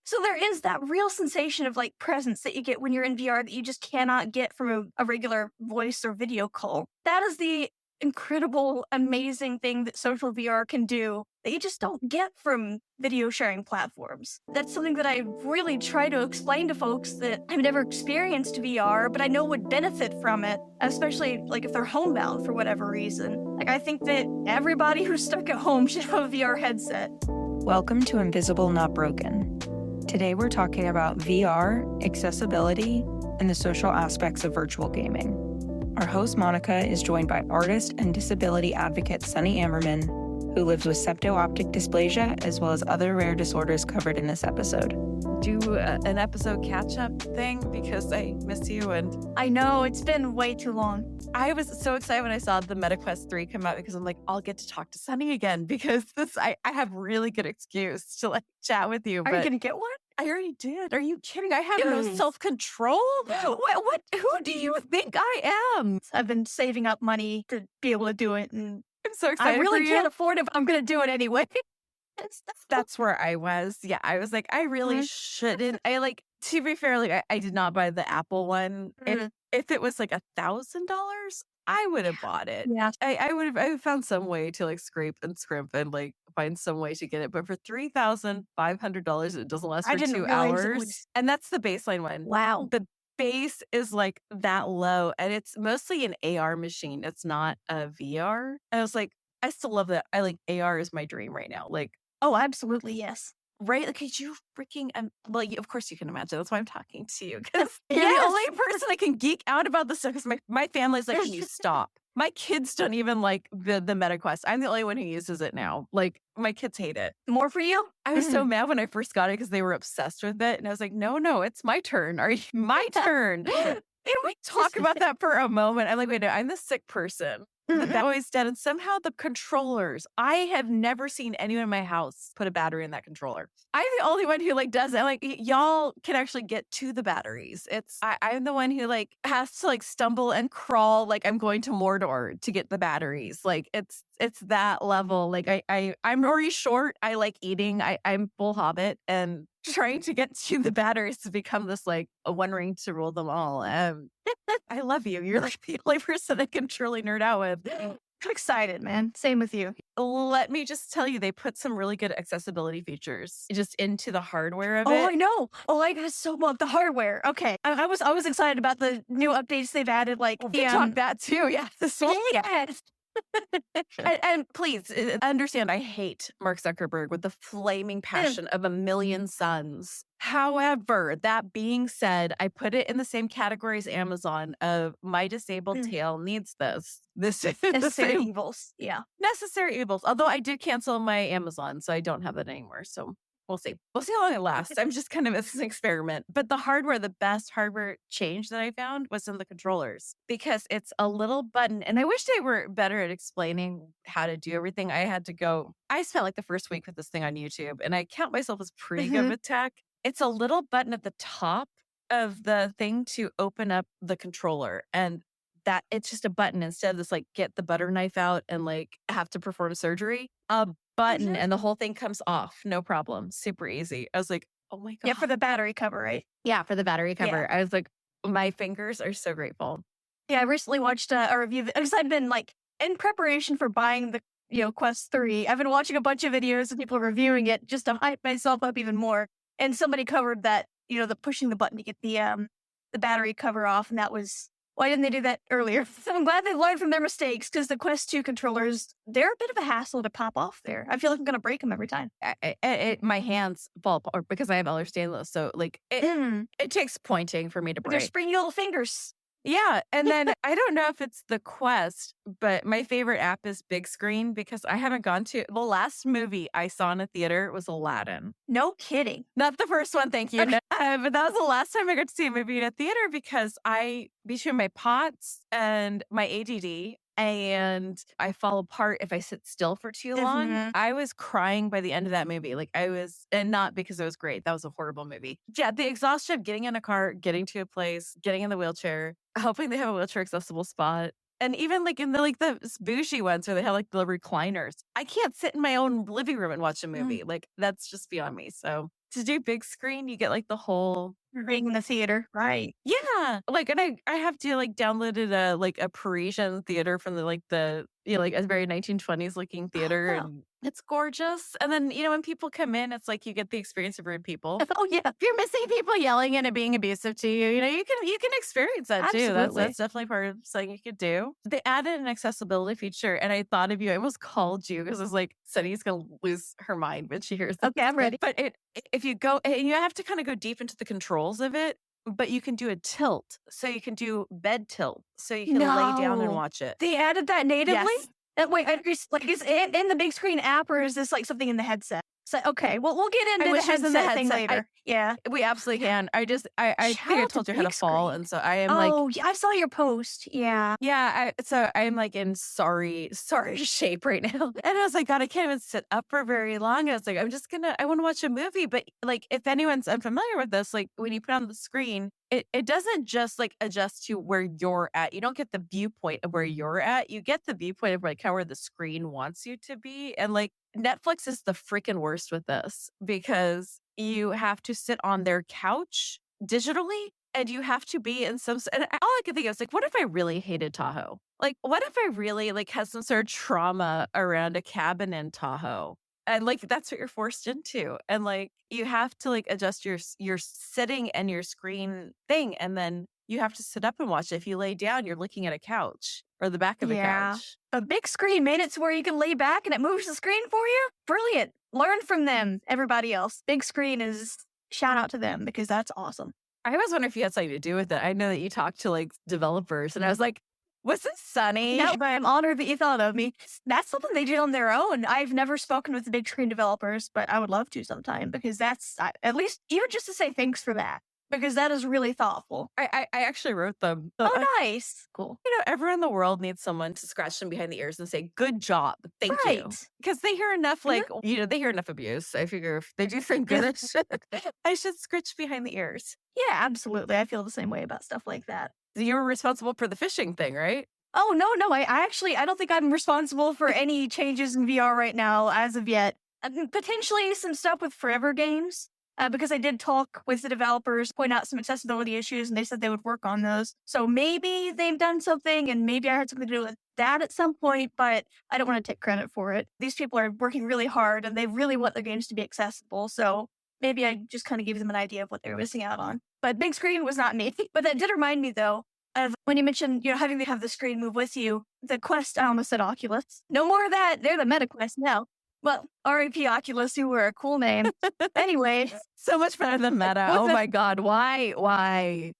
So there is that real sensation of like presence that you get when you're in VR that you just cannot get from a regular voice or video call. That is the incredible, amazing thing that social VR can do that you just don't get from video sharing platforms. That's something that I really try to explain to folks that have never experienced VR, but I know would benefit from it, especially like if they're homebound for whatever reason. Like I think that everybody who's stuck at home should have a VR headset. Welcome to Invisible Not Broken. Today we're talking about VR, accessibility, and the social aspects of virtual gaming. Our host Monica is joined by artist and disability advocate Sunny Ammerman, who lives with septo-optic dysplasia as well as other rare disorders covered in this episode. Do an episode catch-up thing because I miss you, and I know, it's been way too long. I was so excited when I saw the MetaQuest 3 come out because I'm like, I'll get to talk to Sunny again because I have really good excuse to like chat with you. Are you gonna get one? I already did. Are you kidding? I have no self-control. What? Who do you think I am? I've been saving up money to be able to do it, and I'm so excited. I really for you. can't afford it, but I'm gonna do it anyway. That's where I was. Yeah, I was like, I really shouldn't. To be fair, like I did not buy the Apple one. If it was like $1,000, I would have bought it. Yeah. I would have found some way to like scrape and scrimp and like find some way to get it. But for $3,500, it doesn't last for 2 hours. And that's the baseline one. Wow. The base is like that low, and it's mostly an AR machine. It's not a VR. And I was like, I still love that. AR is my dream right now. Like, oh, absolutely, yes. Right? Like, could you freaking, of course you can imagine. That's why I'm talking to you. Because you're the only person that can geek out about this stuff. Because my family's like, can you stop? My kids don't even like the MetaQuest. I'm the only one who uses it now. Like, my kids hate it. More for you? I was so mad when I first got it because they were obsessed with it. And I was like, no, it's my turn. My turn. Can we talk about that for a moment? I'm like, wait, no, I'm the sick person. That always done. And somehow the controllers, I have never seen anyone in my house put a battery in that controller. I'm the only one who like does it. Like, y'all can actually get to the batteries. I'm the one who like has to like stumble and crawl like I'm going to Mordor to get the batteries. Like it's that level. Like I'm very short. I like eating. I'm full hobbit, and trying to get to the batteries to become this like a one ring to rule them all. I love you. You're like the only person I can truly nerd out with. I'm excited, man. Same with you. Let me just tell you, they put some really good accessibility features just into the hardware of it. Oh, I know. Oh, I got so much the hardware. Okay, I was excited about the new updates they've added. Like, we talked that too. Yeah, this one. Yes. and please understand, I hate Mark Zuckerberg with the flaming passion of a million suns. However, that being said, I put it in the same category as Amazon of my disabled tail needs this. This is necessary evils. Yeah. Necessary evils. Although I did cancel my Amazon, so I don't have it anymore. So we'll see. We'll see how long it lasts. I'm just kind of as an experiment. But the hardware, the best hardware change that I found was in the controllers, because it's a little button. And I wish they were better at explaining how to do everything. I spent like the first week with this thing on YouTube, and I count myself as pretty good with tech. It's a little button at the top of the thing to open up the controller. And that it's just a button instead of this like get the butter knife out and like have to perform surgery. A button and the whole thing comes off. No problem. Super easy. I was like, oh my God. Yeah, for the battery cover, right? Yeah, for the battery cover. Yeah. I was like, my fingers are so grateful. Yeah, I recently watched a review because I've been like in preparation for buying the Quest 3. I've been watching a bunch of videos of people reviewing it just to hype myself up even more. And somebody covered that, the pushing the button to get the battery cover off, and that was, why didn't they do that earlier? So I'm glad they learned from their mistakes, because the Quest 2 controllers, they're a bit of a hassle to pop off there. I feel like I'm going to break them every time. My hands fall apart because I have stainless. So like it takes pointing for me to break. They're springy little fingers. Yeah. And then I don't know if it's the Quest, but my favorite app is Big Screen, because I haven't gone to the last movie I saw in a theater was Aladdin. No kidding. Not the first one. Thank you. But that was the last time I got to see a movie in a theater, because between my POTS and my ADD, and I fall apart if I sit still for too long. I was crying by the end of that movie. And not because it was great. That was a horrible movie. Yeah, the exhaustion of getting in a car, getting to a place, getting in the wheelchair, hoping they have a wheelchair accessible spot. And even like in the bougie ones where they have like the recliners, I can't sit in my own living room and watch a movie. Like, that's just beyond me. So to do big screen, you get like the whole Being in the theater. Right. yeah. Like, and I have to like downloaded a Parisian theater from like a very 1920s looking theater, Oh. and it's gorgeous. And then, when people come in, it's like you get the experience of rude people. Oh, yeah. If you're missing people yelling and it being abusive to you, you can experience that too. That's Absolutely. definitely part of something you could do. They added an accessibility feature, and I thought of you. I almost called you because I was like, Sunny's gonna lose her mind when she hears this. Okay, I'm ready. But if you go, and you have to kind of go deep into the controls of it. But you can do a tilt, so you can do bed tilt, so you can lay down and No. watch it. They added that natively? Yes. Wait, like, is it in the big screen app, or is this like something in the headset? So, okay, well, we'll get into the wish it was in the headset thing headset. later. Yeah. We absolutely can. I think I Shout out to told you how to big fall, screen. and so I am like, Oh, yeah, I saw your post. Yeah. yeah. So I am like in sorry shape right now. And I was like, God, I can't even sit up for very long. I was like, I want to watch a movie. But like, if anyone's unfamiliar with this, like when you put on the screen, it doesn't just like adjust to where you're at. You don't get the viewpoint of where you're at. You get the viewpoint of like how where the screen wants you to be. And like Netflix is the freaking worst with this because you have to sit on their couch digitally, and you have to be in some. And all I could think of was like, what if I really hated Tahoe? Like, what if I really like had some sort of trauma around a cabin in Tahoe? And like that's what you're forced into, and like you have to like adjust your sitting and your screen thing, and then you have to sit up and watch it. If you lay down, you're looking at a couch or the back of a couch. A big screen made it to where you can lay back and it moves the screen for you. Brilliant. Learn from them, everybody else. Big screen is shout out to them because that's awesome. I always wonder if you had something to do with it. I know that you talk to like developers, and I was like, was this Sunny? No, but I'm honored that you thought of me. That's something they did on their own. I've never spoken with the big screen developers, but I would love to sometime because that's at least even just to say thanks for that because that is really thoughtful. I actually wrote them. So Oh, nice. Cool. Everyone in the world needs someone to scratch them behind the ears and say, good job. Thank you. Right. Because they hear enough, like, they hear enough abuse. I figure if they do think good, I should scratch behind the ears. Yeah, absolutely. I feel the same way about stuff like that. You were responsible for the fishing thing, right? Oh, no. I don't think I'm responsible for any changes in VR right now as of yet. Potentially some stuff with Forever Games. Because I did talk with the developers, point out some accessibility issues, and they said they would work on those. So maybe they've done something, and maybe I had something to do with that at some point, but I don't want to take credit for it. These people are working really hard, and they really want their games to be accessible. So maybe I just kind of gave them an idea of what they were missing out on. But big screen was not me. But that did remind me, though, of when you mentioned, having to have the screen move with you. The Quest, I almost said Oculus. No more of that. They're the Meta Quest now. Well, R.I.P. Oculus, you were a cool name. Anyway. So much better than Meta. Oh my God. Why?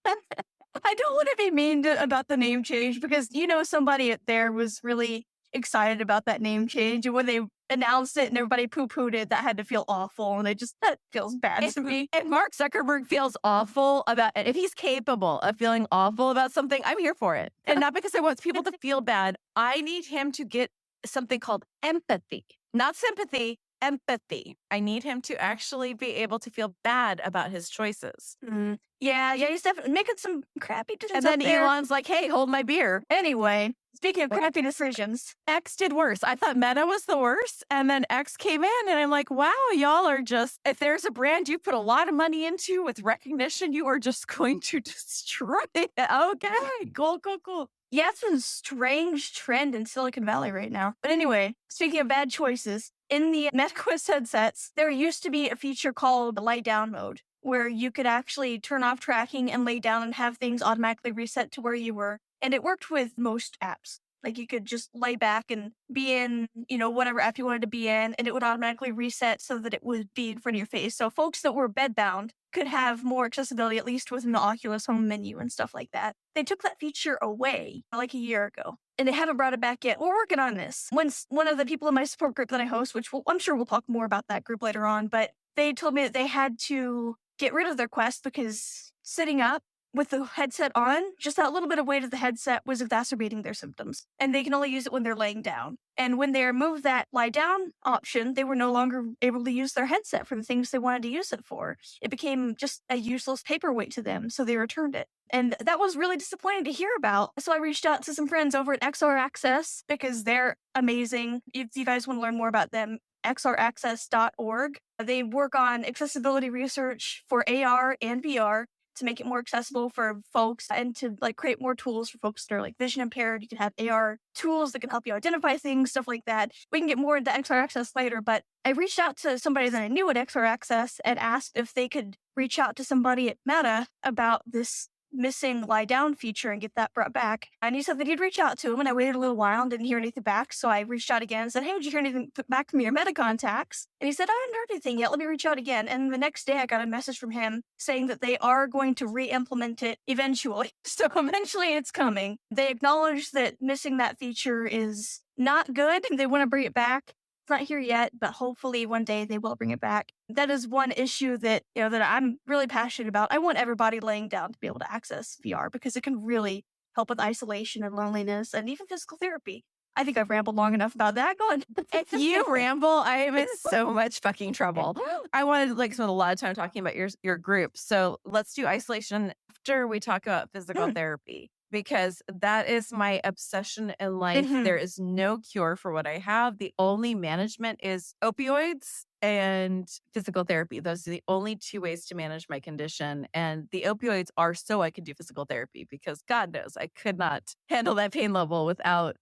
I don't want to be mean about the name change because, somebody there was really excited about that name change. And when they announced it and everybody poo-pooed it, that had to feel awful. And that feels bad to me. If Mark Zuckerberg feels awful about it, if he's capable of feeling awful about something, I'm here for it. And not because I want people to feel bad. I need him to get something called empathy. Not sympathy, empathy. I need him to actually be able to feel bad about his choices. Mm. Yeah, he's definitely making some crappy decisions. And then Elon's like, hey, hold my beer. Anyway, speaking of crappy decisions, X did worse. I thought Meta was the worst. And then X came in and I'm like, wow, y'all are just, if there's a brand you put a lot of money into with recognition, you are just going to destroy it. Okay, cool. Yeah, it's been a strange trend in Silicon Valley right now. But anyway, speaking of bad choices, in the MetaQuest headsets, there used to be a feature called lie down mode, where you could actually turn off tracking and lay down and have things automatically reset to where you were. And it worked with most apps. Like you could just lay back and be in, whatever app you wanted to be in, and it would automatically reset so that it would be in front of your face. So folks that were bedbound could have more accessibility, at least within the Oculus home menu and stuff like that. They took that feature away like a year ago, and they haven't brought it back yet. We're working on this. One of the people in my support group that I host, which I'm sure we'll talk more about that group later on, but they told me that they had to get rid of their Quest because sitting up with the headset on, just that little bit of weight of the headset was exacerbating their symptoms. And they can only use it when they're laying down. And when they removed that lie down option, they were no longer able to use their headset for the things they wanted to use it for. It became just a useless paperweight to them, so they returned it. And that was really disappointing to hear about. So I reached out to some friends over at XR Access because they're amazing. If you guys want to learn more about them, xraccess.org. They work on accessibility research for AR and VR to make it more accessible for folks and to like create more tools for folks that are like vision impaired. You can have AR tools that can help you identify things, stuff like that. We can get more into XR Access later, but I reached out to somebody that I knew at XR Access and asked if they could reach out to somebody at Meta about this missing lie down feature and get that brought back. And he said that he'd reach out to him, and I waited a little while and didn't hear anything back. So I reached out again and said, hey, did you hear anything back from your Meta contacts? And he said, I haven't heard anything yet. Let me reach out again. And the next day I got a message from him saying that they are going to re-implement it eventually. So eventually it's coming. They acknowledge that missing that feature is not good. They want to bring it back. It's not here yet, but hopefully one day they will bring it back. That is one issue that, that I'm really passionate about. I want everybody laying down to be able to access VR because it can really help with isolation and loneliness and even physical therapy. I think I've rambled long enough about that. Go on. If you ramble, I am in so much fucking trouble. I wanted to spend a lot of time talking about your group. So let's do isolation after we talk about physical therapy. Because that is my obsession in life. There is no cure for what I have. The only management is opioids and physical therapy. Those are the only two ways to manage my condition. And the opioids are so I could do physical therapy because God knows I could not handle that pain level without,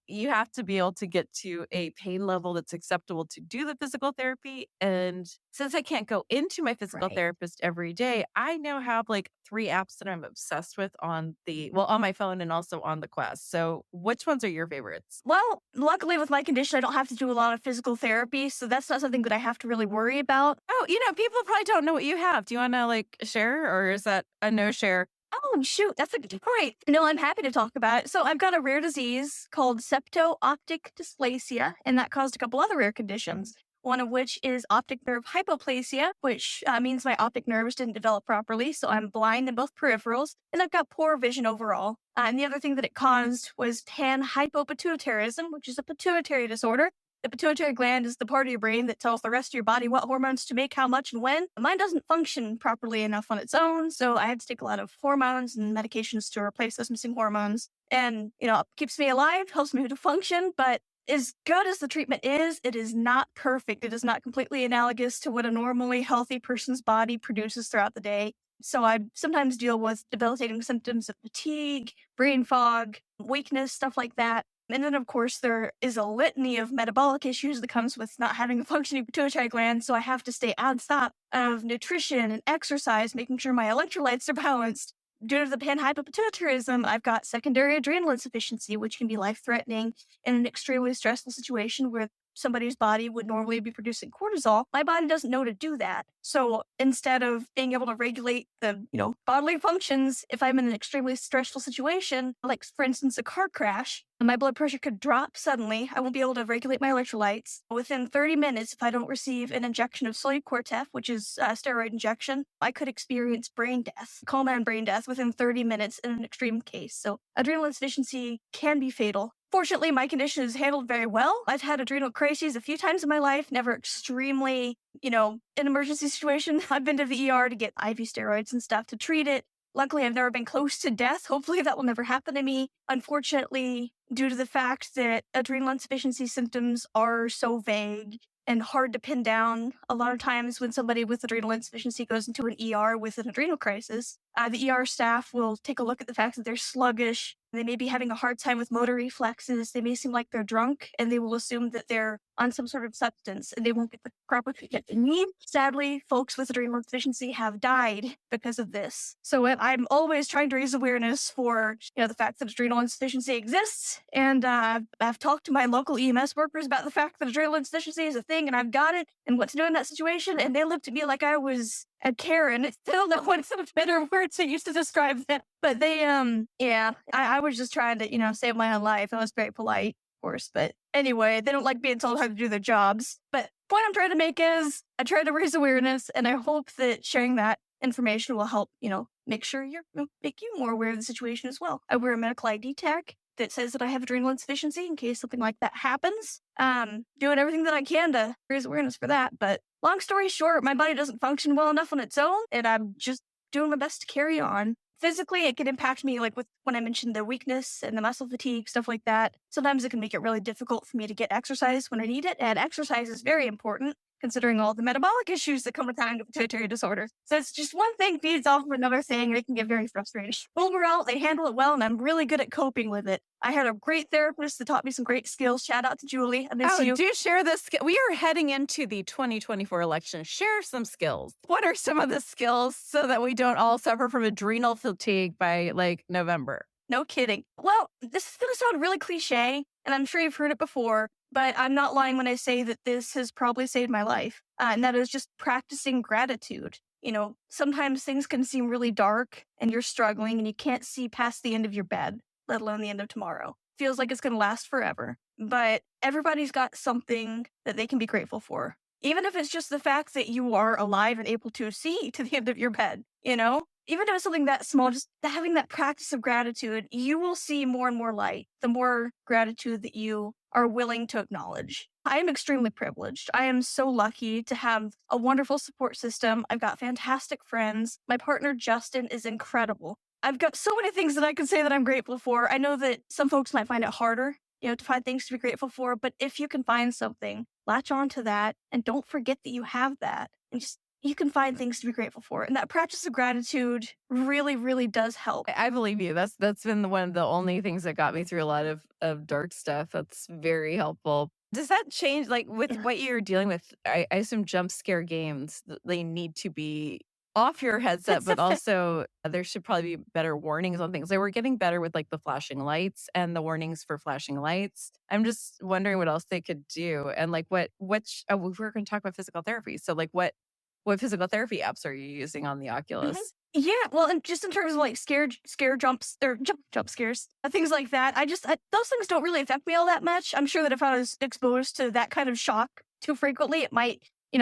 you have to be able to get to a pain level that's acceptable to do the physical therapy. And since I can't go into my physical therapist every day, I now have 3 apps that I'm obsessed with on my phone and also on the Quest. So which ones are your favorites? Well, luckily with my condition, I don't have to do a lot of physical therapy. So that's not something that I have to really worry about. Oh, people probably don't know what you have. Do you want to share, or is that a no share? Oh, shoot. That's a good point. No, I'm happy to talk about it. So I've got a rare disease called septo-optic dysplasia, and that caused a couple other rare conditions. One of which is optic nerve hypoplasia, which means my optic nerves didn't develop properly, so I'm blind in both peripherals, and I've got poor vision overall. And the other thing that it caused was panhypopituitarism, which is a pituitary disorder. The pituitary gland is the part of your brain that tells the rest of your body what hormones to make, how much, and when. Mine doesn't function properly enough on its own, so I had to take a lot of hormones and medications to replace those missing hormones. And, it keeps me alive, helps me to function, but as good as the treatment is, it is not perfect. It is not completely analogous to what a normally healthy person's body produces throughout the day. So I sometimes deal with debilitating symptoms of fatigue, brain fog, weakness, stuff like that. And then, of course, there is a litany of metabolic issues that comes with not having a functioning pituitary gland. So I have to stay on top of nutrition and exercise, making sure my electrolytes are balanced. Due to the panhypopituitarism, I've got secondary adrenal insufficiency, which can be life-threatening in an extremely stressful situation where somebody's body would normally be producing cortisol. My body doesn't know to do that. So instead of being able to regulate the, bodily functions, if I'm in an extremely stressful situation, like for instance, a car crash, my blood pressure could drop suddenly. I won't be able to regulate my electrolytes. Within 30 minutes, if I don't receive an injection of Solucortef, which is a steroid injection, I could experience brain death, coma and brain death within 30 minutes in an extreme case. So adrenal insufficiency can be fatal. Fortunately, my condition is handled very well. I've had adrenal crises a few times in my life, never extremely, an emergency situation. I've been to the ER to get IV steroids and stuff to treat it. Luckily, I've never been close to death. Hopefully that will never happen to me. Unfortunately, due to the fact that adrenal insufficiency symptoms are so vague and hard to pin down, a lot of times when somebody with adrenal insufficiency goes into an ER with an adrenal crisis, the ER staff will take a look at the fact that they're sluggish. They may be having a hard time with motor reflexes. They may seem like they're drunk, and they will assume that they're on some sort of substance, and they won't get the proper treatment they need. Sadly, folks with adrenal insufficiency have died because of this. So I'm always trying to raise awareness for, the fact that adrenal insufficiency exists. And I've talked to my local EMS workers about the fact that adrenal insufficiency is a thing, and I've got it, and what to do in that situation. And they looked at me like I was a Karen. I still know what some better words I used to describe that. But they, I was just trying to, save my own life. I was very polite, of course. But anyway, they don't like being told how to do their jobs. But the point I'm trying to make is I try to raise awareness, and I hope that sharing that information will help, make sure make you more aware of the situation as well. I wear a medical ID tag that says that I have adrenal insufficiency in case something like that happens. Doing everything that I can to raise awareness for that. But long story short, my body doesn't function well enough on its own, and I'm just doing my best to carry on. physically, it can impact me, like with when I mentioned the weakness and the muscle fatigue, stuff like that. Sometimes it can make it really difficult for me to get exercise when I need it. And exercise is very important considering all the metabolic issues that come with having a pituitary disorder. So it's just one thing feeds off of another thing, and it can get very frustrating. Overall, they handle it well, and I'm really good at coping with it. I had a great therapist that taught me some great skills. Shout out to Julie. I miss you. Do share this. We are heading into the 2024 election. Share some skills. What are some of the skills so that we don't all suffer from adrenal fatigue by like November? No kidding. Well, this is going to sound really cliche, and I'm sure you've heard it before, but I'm not lying when I say that this has probably saved my life. And that is just practicing gratitude. You know, sometimes things can seem really dark and you're struggling and you can't see past the end of your bed, let alone the end of tomorrow. Feels like it's going to last forever. But everybody's got something that they can be grateful for. Even if it's just the fact that you are alive and able to see to the end of your bed, you know? Even if it's something that small, just having that practice of gratitude, you will see more and more light, the more gratitude that you are willing to acknowledge. I am extremely privileged. I am so lucky to have a wonderful support system. I've got fantastic friends. My partner, Justin, is incredible. I've got so many things that I can say that I'm grateful for. I know that some folks might find it harder, to find things to be grateful for, but if you can find something, latch on to that and don't forget that you have that, and just you can find things to be grateful for. And that practice of gratitude really, really does help. I believe you. That's been one of the only things that got me through a lot of dark stuff. That's very helpful. Does that change, like with what you're dealing with? I assume jump scare games, they need to be off your headset, but also there should probably be better warnings on things. They were getting better with like the flashing lights and the warnings for flashing lights. I'm just wondering what else they could do. And like we're going to talk about physical therapy. So like what physical therapy apps are you using on the Oculus? Mm-hmm. Yeah, well, and just in terms of like scare jumps or jump scares, things like that, those things don't really affect me all that much. I'm sure that if I was exposed to that kind of shock too frequently, it might,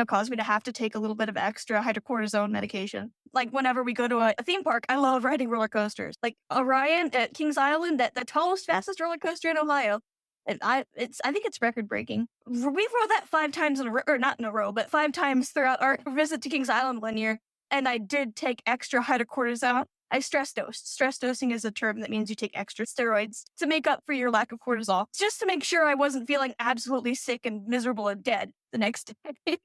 cause me to have to take a little bit of extra hydrocortisone medication. Like whenever we go to a theme park, I love riding roller coasters. Like Orion at Kings Island, the tallest, fastest roller coaster in Ohio. And I think it's record breaking. We rode that 5 times in a row, or not in a row, but 5 times throughout our visit to Kings Island one year. And I did take extra hydrocortisone. I stress dosed. Stress dosing is a term that means you take extra steroids to make up for your lack of cortisol, just to make sure I wasn't feeling absolutely sick and miserable and dead the next day.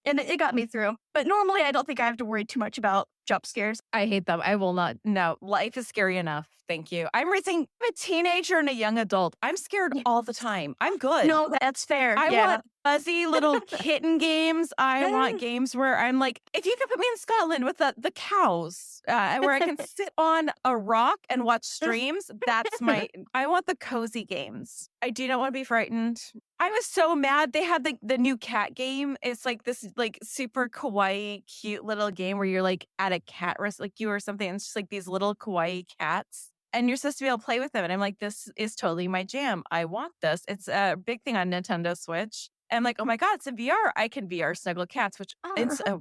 And it got me through. But normally I don't think I have to worry too much about jump scares. I hate them. I will not. No, life is scary enough. Thank you. I'm raising a teenager and a young adult. I'm scared all the time. I'm good. No, that's fair. I want fuzzy little kitten games. I want games where I'm like, if you could put me in Scotland with the cows, where I can sit on a rock and watch streams, I want the cozy games. I do not want to be frightened. I was so mad. They had the new cat game. It's like this like super kawaii, cute little game where you're like at a cat rescue or something. And it's just like these little kawaii cats. And you're supposed to be able to play with them. And I'm like, this is totally my jam. I want this. It's a big thing on Nintendo Switch. And I'm like, oh my God, it's in VR. I can VR snuggle cats, which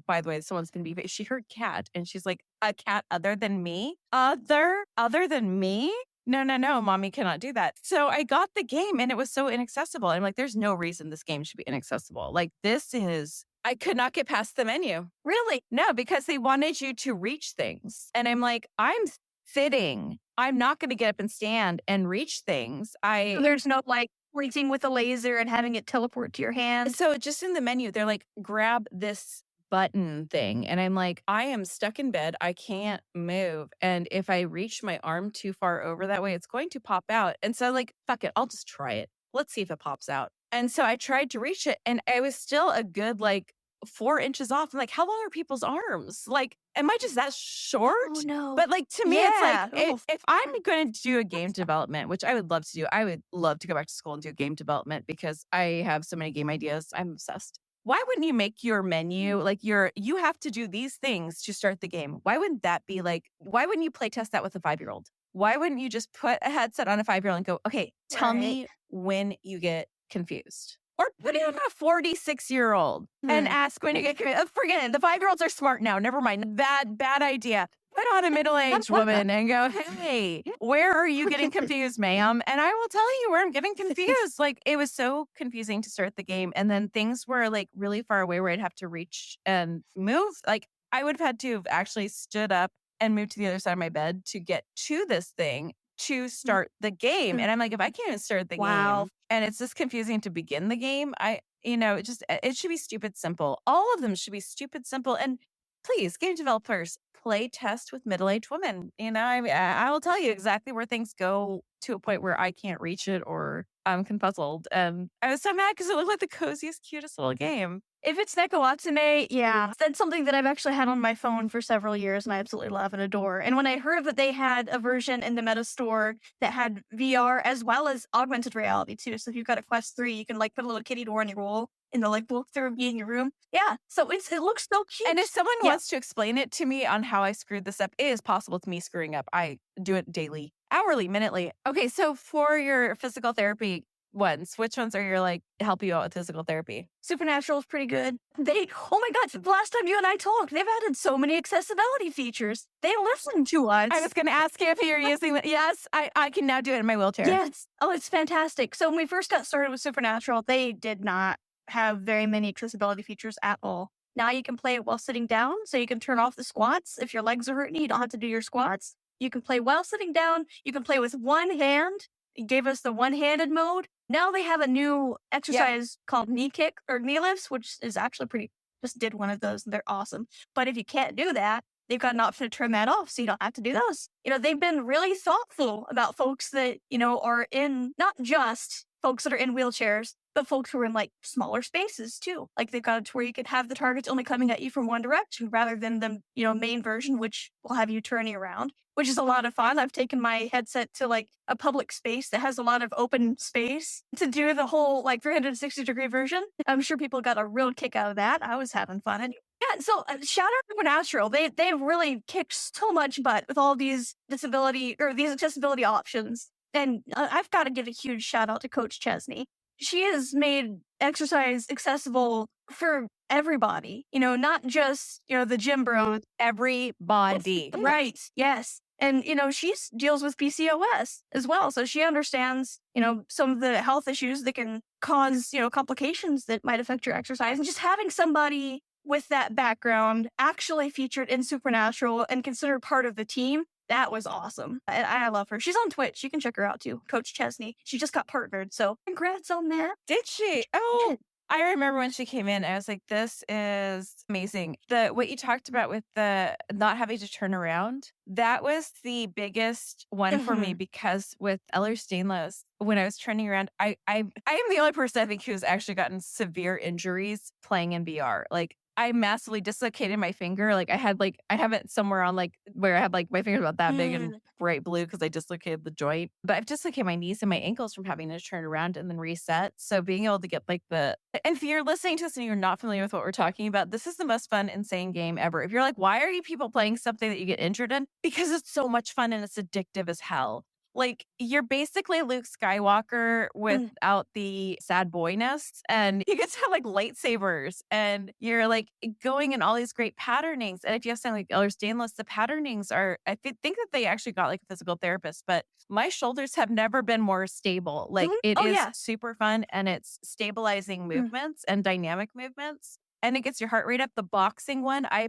by the way, someone's going to be, she heard cat and she's like, a cat other than me? Other than me? No, mommy cannot do that. So I got the game and it was so inaccessible. I'm like, there's no reason this game should be inaccessible. Like I could not get past the menu. Really? No, because they wanted you to reach things. And I'm like, I'm sitting. I'm not going to get up and stand and reach things. There's no like reaching with a laser and having it teleport to your hand. So just in the menu, they're like, grab this button thing. And I'm like, I am stuck in bed. I can't move. And if I reach my arm too far over that way, it's going to pop out. And so like, fuck it. I'll just try it. Let's see if it pops out. And so I tried to reach it and I was still a good like 4 inches off. I'm like, how long are people's arms? Like, am I just that short? Oh, no. But like, to me, it's like, if I'm going to do a game development, which I would love to do, I would love to go back to school and do game development because I have so many game ideas. I'm obsessed. Why wouldn't you make your menu like you have to do these things to start the game? Why wouldn't that be like, why wouldn't you play test that with a 5-year-old? Why wouldn't you just put a headset on a 5-year-old and go, okay, tell me when you get confused? Or put it on a 46-year-old and ask when you get confused. Forget it. The 5-year-olds are smart now. Never mind. Bad idea. Put on a middle-aged woman and go, hey, where are you getting confused, ma'am? And I will tell you where I'm getting confused. Like, it was so confusing to start the game. And then things were like really far away where I'd have to reach and move. Like, I would have had to have actually stood up, and move to the other side of my bed to get to this thing to start the game. And I'm like, if I can't even start the Wow. game and it's just confusing to begin the game, it should be stupid simple. All of them should be stupid simple. And please, game developers, play test with middle-aged women. I will tell you exactly where things go to a point where I can't reach it or I'm confuzzled. And I was so mad because it looked like the coziest, cutest little game. If it's Neko Watsume, yeah, that's something that I've actually had on my phone for several years and I absolutely love and adore. And when I heard that they had a version in the Meta Store that had VR as well as augmented reality too. So if you've got a Quest 3, you can like put a little kitty door on your wall and they'll like walk through and be in your room. Yeah. So it looks so cute. And if someone wants to explain it to me on how I screwed this up, it is possible to me screwing up. I do it daily, hourly, minutely. Okay, so for your physical therapy ones, which ones are your help you out with physical therapy? Supernatural is pretty good. Oh my God, the last time you and I talked, they've added so many accessibility features. They listen to us. I was going to ask you if you're using it. Yes, I can now do it in my wheelchair. Yes. Oh, it's fantastic. So when we first got started with Supernatural, they did not have very many accessibility features at all. Now you can play it while sitting down, so you can turn off the squats. If your legs are hurting, you don't have to do your squats. You can play while sitting down. You can play with one hand. It gave us the one-handed mode. Now they have a new exercise called knee kick or knee lifts, which is actually just did one of those and they're awesome. But if you can't do that, they've got an option to turn that off so you don't have to do those. They've been really thoughtful about folks that, are in, not just folks that are in wheelchairs, but folks who are in like smaller spaces too. Like they've got it to where you can have the targets only coming at you from one direction rather than the, main version, which will have you turning around, which is a lot of fun. I've taken my headset to like a public space that has a lot of open space to do the whole like 360-degree version. I'm sure people got a real kick out of that. I was having fun. And yeah, so shout out to Supernatural. They've really kicked so much butt with all these these accessibility options. And I've got to give a huge shout out to Coach Chesney. She has made exercise accessible for everybody, not just, the gym bros. Everybody. Right. Yes. And, she deals with PCOS as well. So she understands, some of the health issues that can cause, complications that might affect your exercise. And just having somebody with that background actually featured in Supernatural and considered part of the team, that was awesome. I love her. She's on Twitch. You can check her out too. Coach Chesney. She just got partnered. So congrats on that. Did she? Oh, I remember when she came in, I was like, this is amazing. What you talked about with the not having to turn around, that was the biggest one for me because with Ehlers-Danlos, when I was turning around, I am the only person I think who's actually gotten severe injuries playing in VR. Like I massively dislocated my finger. Like I have it somewhere on like where I had like my fingers about that big and bright blue because I dislocated the joint. But I've dislocated my knees and my ankles from having to turn around and then reset. So being able to get and if you're listening to this and you're not familiar with what we're talking about, this is the most fun, insane game ever. If you're like, why are you people playing something that you get injured in? Because it's so much fun and it's addictive as hell. Like, you're basically Luke Skywalker without the sad boyness, and you get to have like lightsabers, and you're like going in all these great patternings. And if you have something like Ehlers-Danlos, the patternings are, I think that they actually got like a physical therapist, but my shoulders have never been more stable. Like, it is super fun, and it's stabilizing movements and dynamic movements, and it gets your heart rate up. The boxing one, I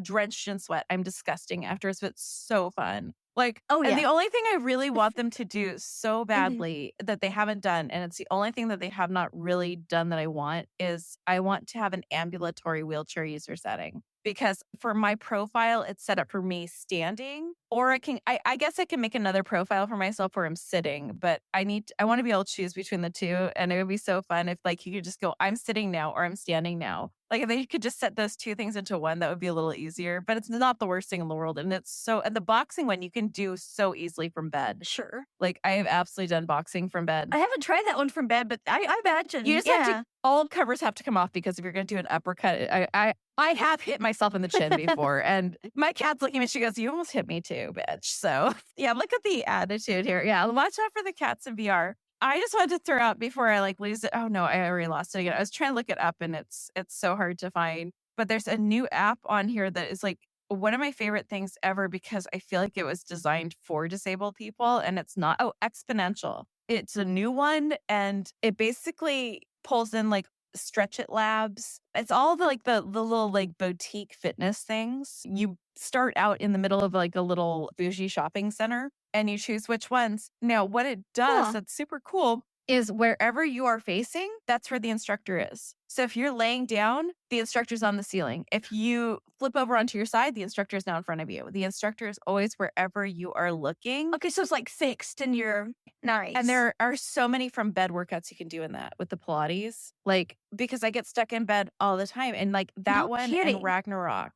drenched in sweat. I'm disgusting afterwards, but it's so fun. Like, and the only thing I really want them to do so badly that they haven't done, and it's the only thing that they have not really done that I want, is I want to have an ambulatory wheelchair user setting. Because for my profile, it's set up for me standing, or I guess I can make another profile for myself where I'm sitting, but I want to be able to choose between the two. And it would be so fun if like you could just go, I'm sitting now or I'm standing now. Like if they could just set those two things into one, that would be a little easier, but it's not the worst thing in the world. And and the boxing one you can do so easily from bed. Sure. Like I have absolutely done boxing from bed. I haven't tried that one from bed, but I imagine. You just have to, all covers have to come off, because if you're going to do an uppercut, I have hit myself in the chin before, and my cat's looking at me. She goes, "You almost hit me too, bitch." So yeah, look at the attitude here. Yeah, watch out for the cats in VR. I just wanted to throw out before I like lose it. Oh no, I already lost it again. I was trying to look it up, and it's so hard to find. But there's a new app on here that is like one of my favorite things ever, because I feel like it was designed for disabled people, and it's not. Oh, Exponential. It's a new one, and it basically pulls in like Stretch It Labs. It's all the little like boutique fitness things. You start out in the middle of like a little bougie shopping center and you choose which ones. Now, what it does that's super cool is wherever you are facing, that's where the instructor is. So if you're laying down, the instructor's on the ceiling. If you flip over onto your side, the instructor is now in front of you. The instructor is always wherever you are looking. Okay, so it's like fixed in your nice. And there are so many from bed workouts you can do in that with the Pilates. Like, because I get stuck in bed all the time. And like that one and Ragnarok.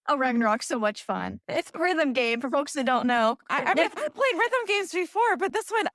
Oh, Ragnarok's so much fun. It's a rhythm game for folks that don't know. I've played rhythm games before, but this one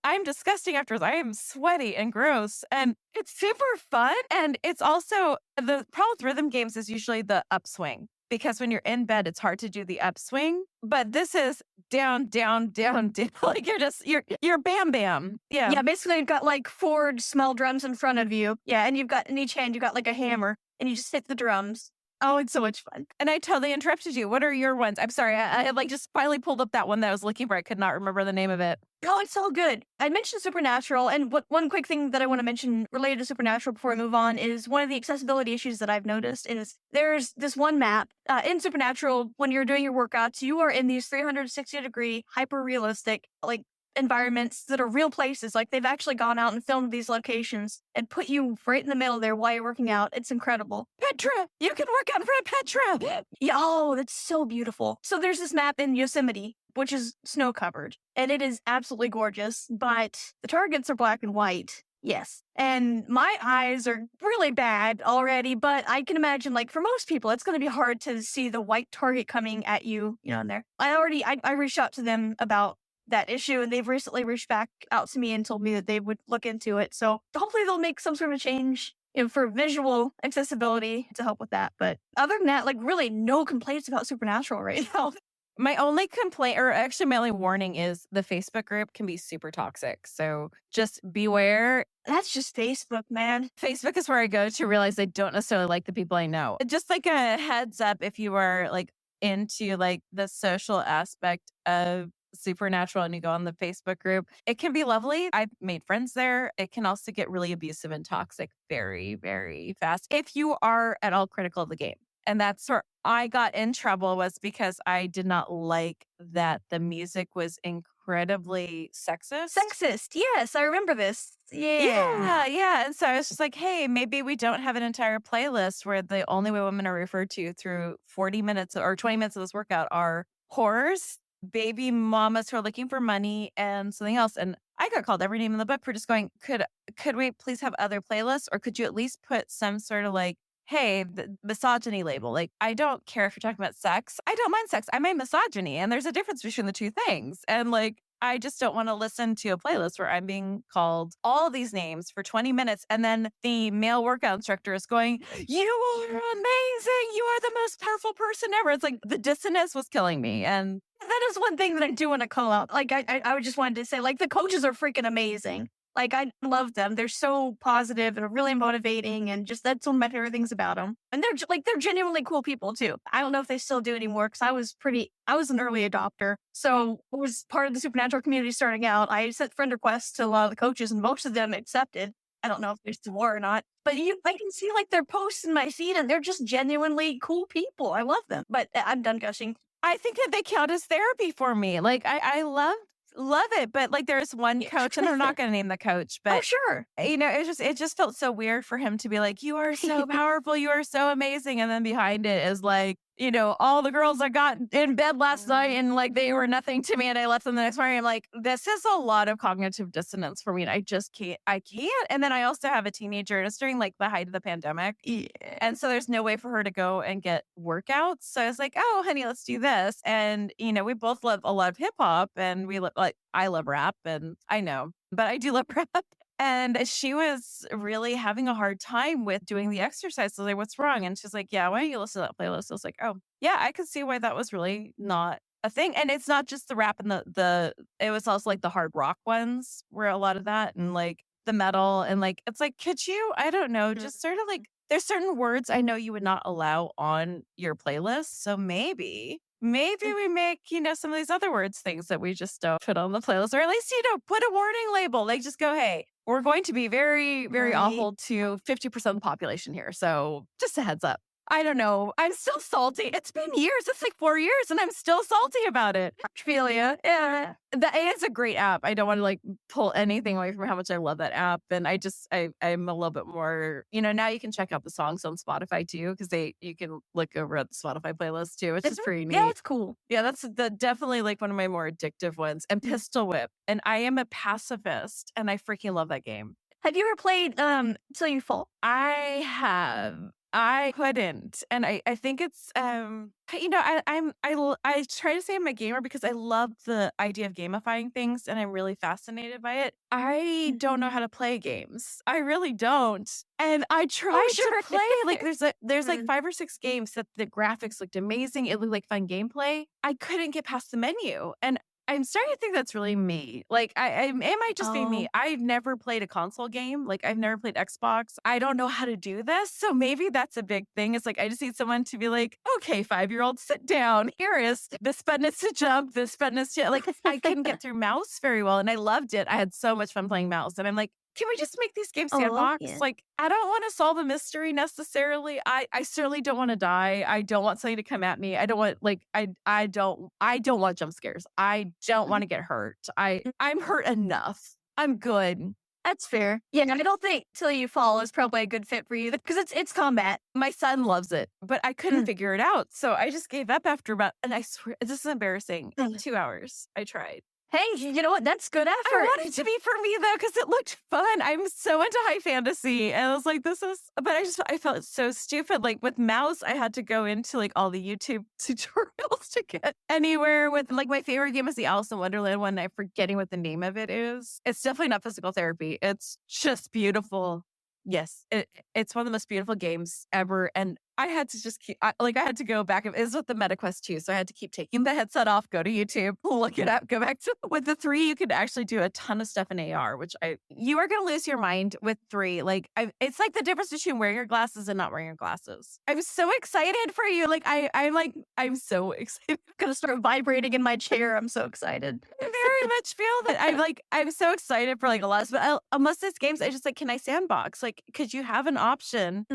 I'm disgusting afterwards. I am sweaty and gross, and it's super fun. And it's also the problem with rhythm games is usually the upswing, because when you're in bed, it's hard to do the upswing. But this is down, down, down, down. Like you're bam, bam. Yeah. Yeah, basically you've got like 4 small drums in front of you. Yeah, and you've got in each hand, you've got like a hammer, and you just hit the drums. Oh, it's so much fun. And I totally interrupted you. What are your ones? I'm sorry. I like just finally pulled up that one that I was looking for. I could not remember the name of it. Oh, it's all good. I mentioned Supernatural, and one quick thing that I want to mention related to Supernatural before I move on is one of the accessibility issues that I've noticed is there's this one map in Supernatural. When you're doing your workouts, you are in these 360-degree, hyper-realistic, like, environments that are real places. Like, they've actually gone out and filmed these locations and put you right in the middle there while you're working out. It's incredible. Petra! You can work out in front of Petra! Yeah, oh, that's so beautiful. So there's this map in Yosemite, which is snow-covered, and it is absolutely gorgeous, but the targets are black and white. Yes. And my eyes are really bad already, but I can imagine, like, for most people, it's going to be hard to see the white target coming at you, in there. I reached out to them about that issue, and they've recently reached back out to me and told me that they would look into it. So hopefully they'll make some sort of change for visual accessibility to help with that. But other than that, like, really no complaints about Supernatural right now. My only complaint, or actually my only warning, is the Facebook group can be super toxic. So just beware. That's just Facebook, man. Facebook is where I go to realize I don't necessarily like the people I know. Just like a heads up, if you are like into like the social aspect of Supernatural and you go on the Facebook group, it can be lovely. I've made friends there. It can also get really abusive and toxic very, very fast if you are at all critical of the game. And that's where I got in trouble, was because I did not like that the music was incredibly sexist. Sexist, yes, I remember this. Yeah. And so I was just like, hey, maybe we don't have an entire playlist where the only way women are referred to through 40 minutes or 20 minutes of this workout are whores, baby mamas who are looking for money, and something else. And I got called every name in the book for just going, could we please have other playlists, or could you at least put some sort of like, hey, the misogyny label? Like, I don't care if you're talking about sex. I don't mind sex. I mind misogyny. And there's a difference between the two things. And like, I just don't want to listen to a playlist where I'm being called all these names for 20 minutes. And then the male workout instructor is going, you are amazing. You are the most powerful person ever. It's like the dissonance was killing me. And that is one thing that I do want to call out. Like, I just wanted to say, like, the coaches are freaking amazing. Like, I love them. They're so positive and really motivating, and just that's one of my favorite things about them. And they're genuinely cool people too. I don't know if they still do anymore, because I was an early adopter. So I was part of the Supernatural community starting out. I sent friend requests to a lot of the coaches, and most of them accepted. I don't know if they still are or not, but I can see like their posts in my feed, and they're just genuinely cool people. I love them. But I'm done gushing. I think that they count as therapy for me. Like, I love it. But like, there's one coach, and I'm not going to name the coach, but oh, sure. It just felt so weird for him to be like, you are so powerful. You are so amazing. And then behind it is like, all the girls I got in bed last night, and like, they were nothing to me, and I left them the next morning. I'm like, this is a lot of cognitive dissonance for me. And I just can't. And then I also have a teenager, and it's during like the height of the pandemic. Yeah. And so there's no way for her to go and get workouts. So I was like, oh, honey, let's do this. And, we both love a lot of hip hop, and I love rap, and I know, but I do love rap. And she was really having a hard time with doing the exercise. So I was like, what's wrong? And she's like, yeah, why don't you listen to that playlist? I was like, oh, yeah, I could see why that was really not a thing. And it's not just the rap and it was also like the hard rock ones were a lot of that, and like the metal, and like, it's like, could you, I don't know, just sort of like, there's certain words I know you would not allow on your playlist. So maybe we make, some of these other words things that we just don't put on the playlist, or at least, put a warning label. Like, just go, hey, we're going to be very, very awful to 50% of the population here. So just a heads up. I don't know. I'm still salty. It's been years. It's like 4 years and I'm still salty about it. I feel ya. Yeah. That is a great app. I don't want to like pull anything away from how much I love that app. And I'm a little bit more, now you can check out the songs on Spotify too, because you can look over at the Spotify playlist too, which is pretty neat. Yeah, it's cool. Yeah, that's definitely like one of my more addictive ones. And Pistol Whip. And I am a pacifist and I freaking love that game. Have you ever played Till You Fall? I have. I couldn't. And I think it's I try to say I'm a gamer because I love the idea of gamifying things and I'm really fascinated by it. I don't know how to play games. I really don't. And I tried to play like there's like 5 or 6 games that the graphics looked amazing. It looked like fun gameplay. I couldn't get past the menu. And I'm starting to think that's really me. Like, am I just being me? I've never played a console game. Like, I've never played Xbox. I don't know how to do this. So maybe that's a big thing. It's like, I just need someone to be like, okay, 5-year-old, sit down. Here is this button is to jump. This button is to, like, I couldn't get through mouse very well. And I loved it. I had so much fun playing mouse. And I'm like, can we just make these games sandbox? Yeah. Like, I don't want to solve a mystery necessarily. I certainly don't want to die. I don't want something to come at me. I don't want I don't want jump scares. I don't want to get hurt. I'm hurt enough. I'm good. That's fair. Yeah, I don't think Till You Fall is probably a good fit for you because it's combat. My son loves it, but I couldn't figure it out. So I just gave up after and I swear, this is embarrassing. 2 hours. I tried. Hey, you know what? That's good effort. I want it to be for me though, because it looked fun. I'm so into high fantasy. And I was like, but I felt so stupid. Like with mouse, I had to go into like all the YouTube tutorials to get anywhere with like my favorite game is the Alice in Wonderland one. I'm forgetting what the name of it is. It's definitely not physical therapy. It's just beautiful. Yes, it's one of the most beautiful games ever. And I had to just I had to go back. It was with the MetaQuest 2. So I had to keep taking the headset off, go to YouTube, look it up, go back to with the 3. You could actually do a ton of stuff in AR, which you are going to lose your mind with 3. Like it's like the difference between wearing your glasses and not wearing your glasses. I'm so excited for you. Like I'm so excited. I'm going to start vibrating in my chair. I'm so excited. I very much feel that I'm so excited for like a lot of, but most of these games, I just like, can I sandbox? Like, could you have an option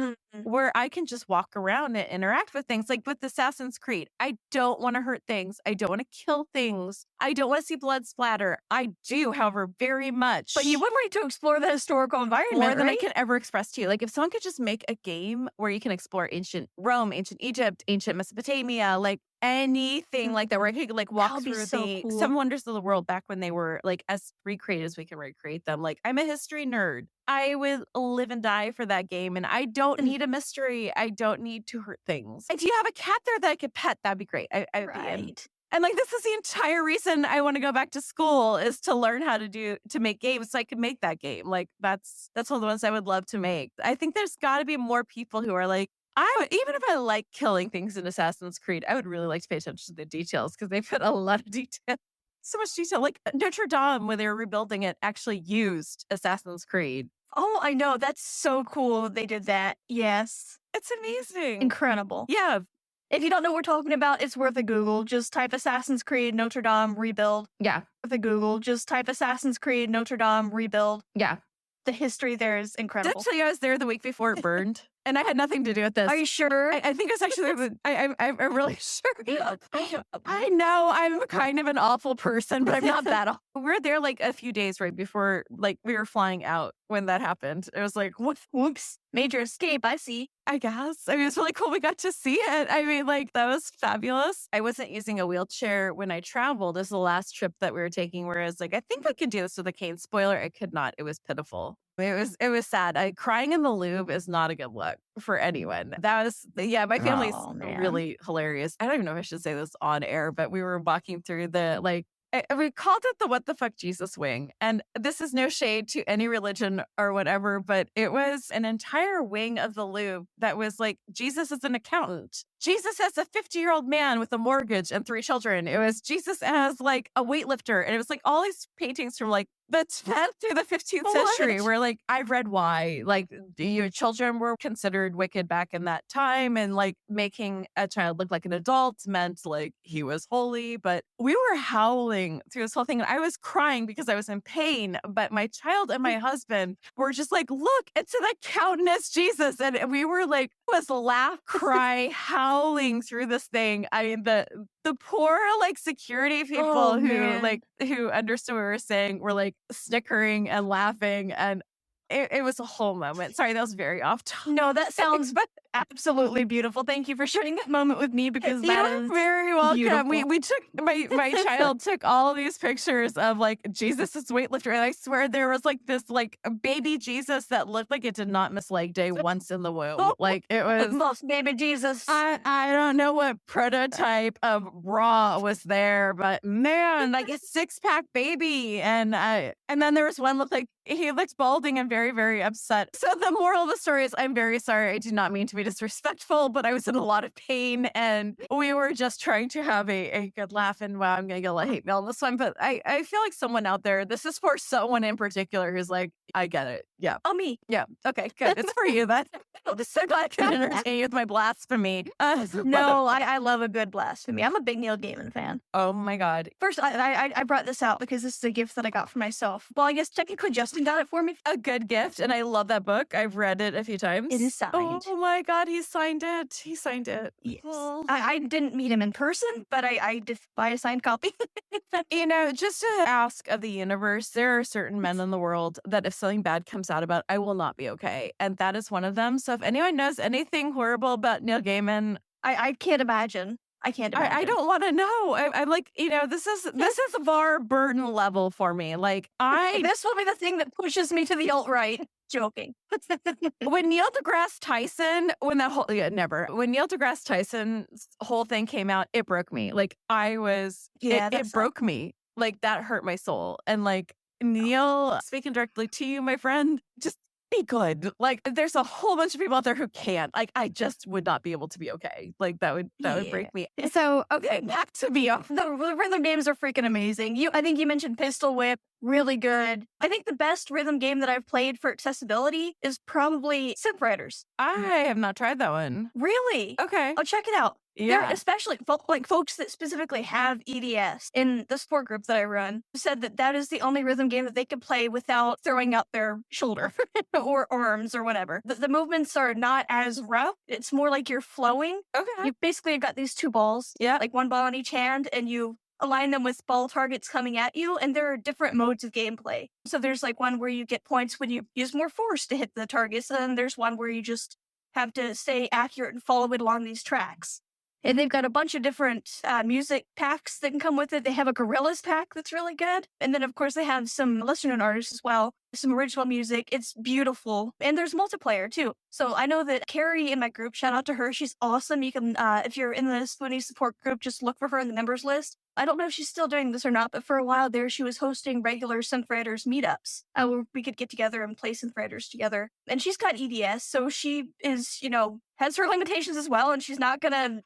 where I can just walk around and interact with things like with Assassin's Creed? I don't want to hurt things. I don't want to kill things. I don't want to see blood splatter. I do, however, very much. But you would like to explore the historical environment, more than right? I can ever express to you. Like if someone could just make a game where you can explore ancient Rome, ancient Egypt, ancient Mesopotamia, like anything like that, where I could like walk through cool. some wonders of the world back when they were like as recreated as we can recreate them. Like I'm a history nerd. I would live and die for that game. And I don't need a mystery. I don't need to hurt things. If you have a cat there that I could pet, that'd be great. I'd be in. And like, this is the entire reason I want to go back to school is to learn how to make games so I could make that game. Like that's one of the ones I would love to make. I think there's got to be more people who are like, even if I like killing things in Assassin's Creed, I would really like to pay attention to the details because they put a lot of detail. So much detail. Like Notre Dame, when they were rebuilding it, actually used Assassin's Creed. Oh, I know. That's so cool they did that. Yes. It's amazing. Incredible. Yeah. If you don't know what we're talking about, it's worth a Google. Just type Assassin's Creed Notre Dame rebuild. Yeah. Worth a Google. Just type Assassin's Creed Notre Dame rebuild. Yeah. The history there is incredible. Did I tell you I was there the week before it burned? And I had nothing to do with this. Are you sure? I think it's actually, I'm really sure. I know I'm kind of an awful person, but I'm not that awful. We were there like a few days right before like we were flying out when that happened. It was like, whoops, major escape, I see. I guess. I mean, it's really cool we got to see it. I mean, like, that was fabulous. I wasn't using a wheelchair when I traveled. This is the last trip that we were taking, whereas like, I think I could do this with a cane. Spoiler, I could not. It was pitiful. It was sad. Crying in the Louvre is not a good look for anyone. My family's really hilarious. I don't even know if I should say this on air, but we were walking through we called it the What the Fuck Jesus wing. And this is no shade to any religion or whatever, but it was an entire wing of the Louvre that was like, Jesus is an accountant. Jesus as a 50-year-old man with a mortgage and 3 children. It was Jesus as like a weightlifter. And it was like all these paintings from like the 10th through the 15th century where like, I've read why, like your children were considered wicked back in that time. And like making a child look like an adult meant like he was holy, but we were howling through this whole thing. And I was crying because I was in pain, but my child and my husband were just like, look, it's an accountant as Jesus. And we were like was laugh, cry, howling through this thing. I mean, the poor like security people who understood what we were saying were like snickering and laughing, and it was a whole moment. Sorry, that was very off topic. No, that sounds absolutely beautiful. Thank you for sharing that moment with me because that You're is very welcome. beautiful. We took my child took all these pictures of like Jesus's weightlifter, and I swear there was like this like baby Jesus that looked like it did not miss leg day once in the womb. Like it was Lost baby Jesus. I don't know what prototype of raw was there, but man, like a 6-pack baby, and then there was one looked like he looked balding and very, very upset. So the moral of the story is I'm very sorry. I did not mean to be disrespectful, but I was in a lot of pain and we were just trying to have a good laugh. And wow, I'm going to get a hate mail on this one. But I feel like someone out there, this is for someone in particular who's like, I get it. Yeah. Oh, me. Yeah. Okay, good. It's for you. I'm just so glad I can entertain you with my blasphemy. No, I love a good blasphemy. I'm a big Neil Gaiman fan. Oh my God. First, I brought this out because this is a gift that I got for myself. Well, I guess technically Justin got it for me. A good gift. And I love that book. I've read it a few times. It is signed. Oh my God. He signed it. He signed it. Yes. Oh. I didn't meet him in person, but I did buy a signed copy. You know, just to ask of the universe, there are certain men in the world that if something bad comes out about, I will not be okay. And that is one of them. So if anyone knows anything horrible about Neil Gaiman, I can't imagine. I can't imagine. I don't want to know. I'm like, you know, this is a bar burden level for me. Like this will be the thing that pushes me to the alt-right. Joking. When Neil deGrasse Tyson, when Neil deGrasse Tyson's whole thing came out, it broke me. Like it broke me. Like that hurt my soul. And like Neil, speaking directly to you, my friend, just be good. Like there's a whole bunch of people out there who can't. Like I just would not be able to be okay. Like that would break me. So okay, back to VR. The rhythm games are freaking amazing. I think you mentioned Pistol Whip, really good. I think the best rhythm game that I've played for accessibility is probably Synth Riders. I have not tried that one. Really? Okay. Oh, check it out. Yeah. There, especially folks that specifically have EDS in the support group that I run said that is the only rhythm game that they could play without throwing out their shoulder or arms or whatever. The movements are not as rough. It's more like you're flowing. Okay. You basically have got these two balls, like one ball in each hand, and you align them with ball targets coming at you, and there are different modes of gameplay. So there's like one where you get points when you use more force to hit the targets, and then there's one where you just have to stay accurate and follow it along these tracks. And they've got a bunch of different music packs that can come with it. They have a Gorillaz pack that's really good. And then, of course, they have some lesser-known artists as well, some original music. It's beautiful. And there's multiplayer, too. So I know that Carrie in my group, shout out to her. She's awesome. You can, if you're in the Spoony support group, just look for her in the members list. I don't know if she's still doing this or not, but for a while there, she was hosting regular Synth Riders meetups where we could get together and play Synth Riders together. And she's got EDS, so she is, has her limitations as well, and she's not gonna,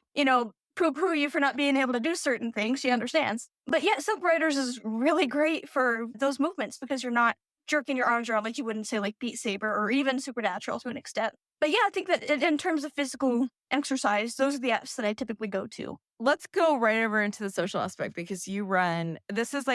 poo-poo you for not being able to do certain things. She understands. But yeah, Synth Riders is really great for those movements because you're not jerking your arms around like you wouldn't say like Beat Saber or even Supernatural to an extent. But yeah, I think that in terms of physical exercise, those are the apps that I typically go to. Let's go right over into the social aspect because you run, this is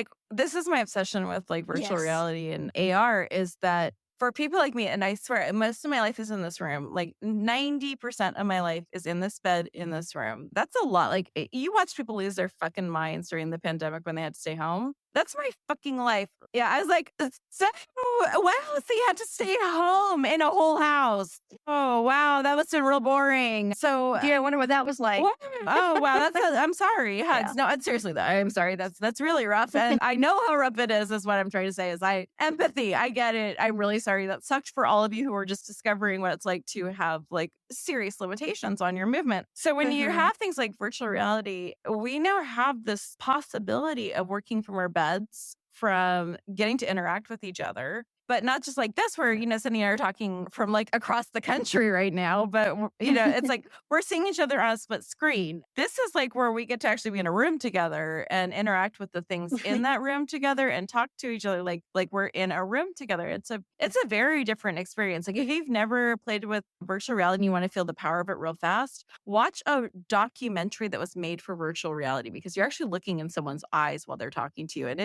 my obsession with like virtual reality and AR is that for people like me, and I swear most of my life is in this room, like 90% of my life is in this bed, in this room. That's a lot. Like you watch people lose their fucking minds during the pandemic when they had to stay home. That's my fucking life. Yeah, I was like, so, wow, so you had to stay home in a whole house. Oh, wow, that must have been real boring. So, yeah, I wonder what that was like. Oh, wow, I'm sorry. Yeah. No, seriously, though, I'm sorry. That's really rough. And I know how rough it is what I'm trying to say is empathy. I get it. I'm really sorry. That sucked for all of you who are just discovering what it's like to have like serious limitations on your movement. So when you have things like virtual reality, we now have this possibility of working from our beds, from getting to interact with each other, but not just like this where, Sunny and I are talking from like across the country right now, but it's like we're seeing each other on a split screen. This is like where we get to actually be in a room together and interact with the things in that room together and talk to each other like we're in a room together. It's a very different experience. Like if you've never played with virtual reality and you want to feel the power of it real fast, watch a documentary that was made for virtual reality because you're actually looking in someone's eyes while they're talking to you. And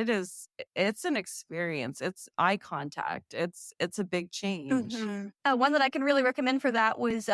it's an experience. It's eye contact. impact. It's a big change. One that I can really recommend for that was,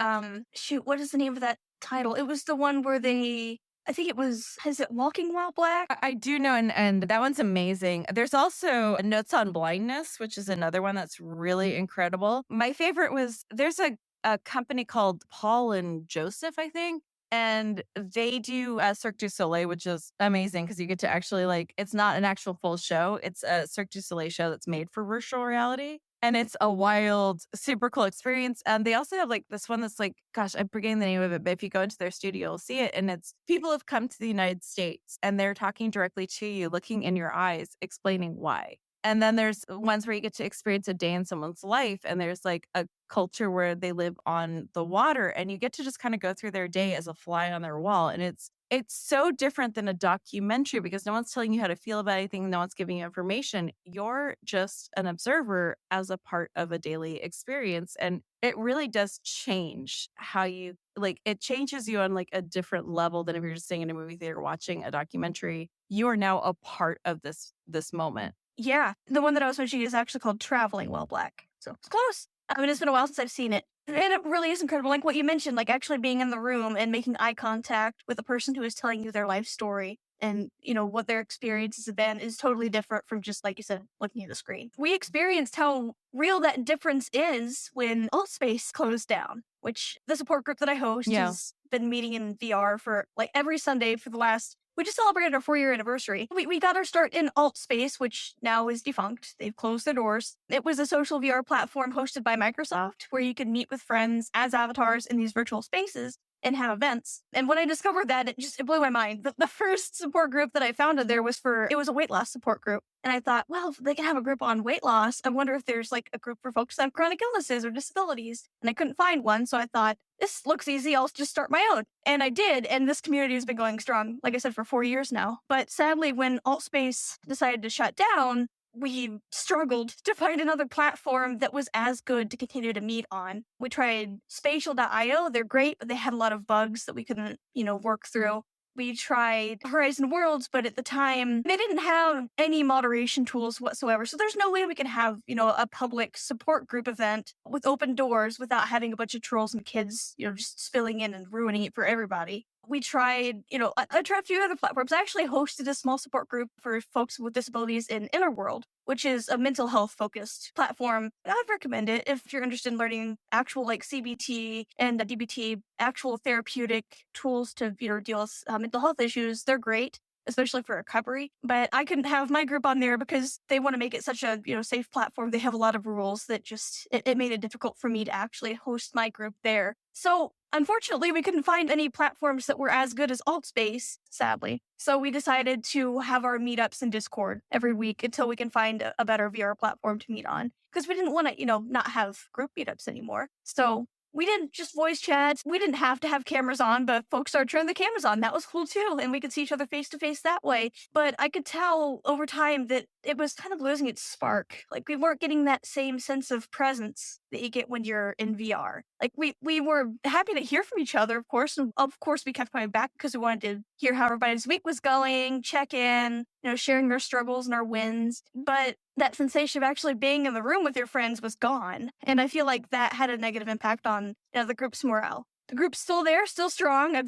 shoot, what is the name of that title? It was the one where I think it was, is it Walking While Black? I do know, and that one's amazing. There's also Notes on Blindness, which is another one that's really incredible. My favorite was there's a company called Paul and Joseph, I think. And they do Cirque du Soleil, which is amazing because you get to actually it's not an actual full show. It's a Cirque du Soleil show that's made for virtual reality. And it's a wild, super cool experience. And they also have this one that's gosh, I'm forgetting the name of it, but if you go into their studio, you'll see it. And it's people have come to the United States and they're talking directly to you, looking in your eyes, explaining why. And then there's ones where you get to experience a day in someone's life. And there's a culture where they live on the water and you get to just kind of go through their day as a fly on their wall. And it's so different than a documentary because no one's telling you how to feel about anything. No one's giving you information. You're just an observer as a part of a daily experience. And it really does change how you it changes you on a different level than if you're just sitting in a movie theater watching a documentary. You are now a part of this moment. Yeah, the one that I was mentioning is actually called Traveling While Black. So it's close. I mean, it's been a while since I've seen it. And it really is incredible. Like what you mentioned, actually being in the room and making eye contact with the person who is telling you their life story and, what their experiences have been is totally different from just, like you said, looking at the screen. We experienced how real that difference is when Altspace closed down, which the support group that I host has been meeting in VR for every Sunday for the last. We just celebrated our 4-year anniversary. We got our start in Altspace, which now is defunct. They've closed their doors. It was a social VR platform hosted by Microsoft where you could meet with friends as avatars in these virtual spaces and have events. And when I discovered that, it blew my mind. The first support group that I founded there was a weight loss support group. And I thought, well, if they can have a group on weight loss, I wonder if there's a group for folks that have chronic illnesses or disabilities. And I couldn't find one. So I thought, this looks easy. I'll just start my own. And I did. And this community has been going strong, like I said, for 4 years now. But sadly, when Altspace decided to shut down, we struggled to find another platform that was as good to continue to meet on. We tried spatial.io. They're great, but they had a lot of bugs that we couldn't, work through. We tried Horizon Worlds, but at the time, they didn't have any moderation tools whatsoever. So there's no way we can have, a public support group event with open doors without having a bunch of trolls and kids, just spilling in and ruining it for everybody. We tried, I tried a few other platforms. I actually hosted a small support group for folks with disabilities in Innerworld, which is a mental health focused platform. I'd recommend it if you're interested in learning actual CBT and DBT, actual therapeutic tools to, deal with mental health issues. They're great, especially for recovery. But I couldn't have my group on there because they want to make it such a, safe platform. They have a lot of rules that just, it made it difficult for me to actually host my group there. So unfortunately, we couldn't find any platforms that were as good as Altspace, sadly. So we decided to have our meetups in Discord every week until we can find a better VR platform to meet on. Because we didn't want to, not have group meetups anymore. So we didn't just voice chat. We didn't have to have cameras on, but folks started turning the cameras on. That was cool too. And we could see each other face to face that way. But I could tell over time that it was kind of losing its spark. We weren't getting that same sense of presence that you get when you're in VR. We were happy to hear from each other, of course. And of course, we kept coming back because we wanted to hear how everybody's week was going, check in, sharing our struggles and our wins. But that sensation of actually being in the room with your friends was gone. And I feel like that had a negative impact on the group's morale. The group's still there, still strong.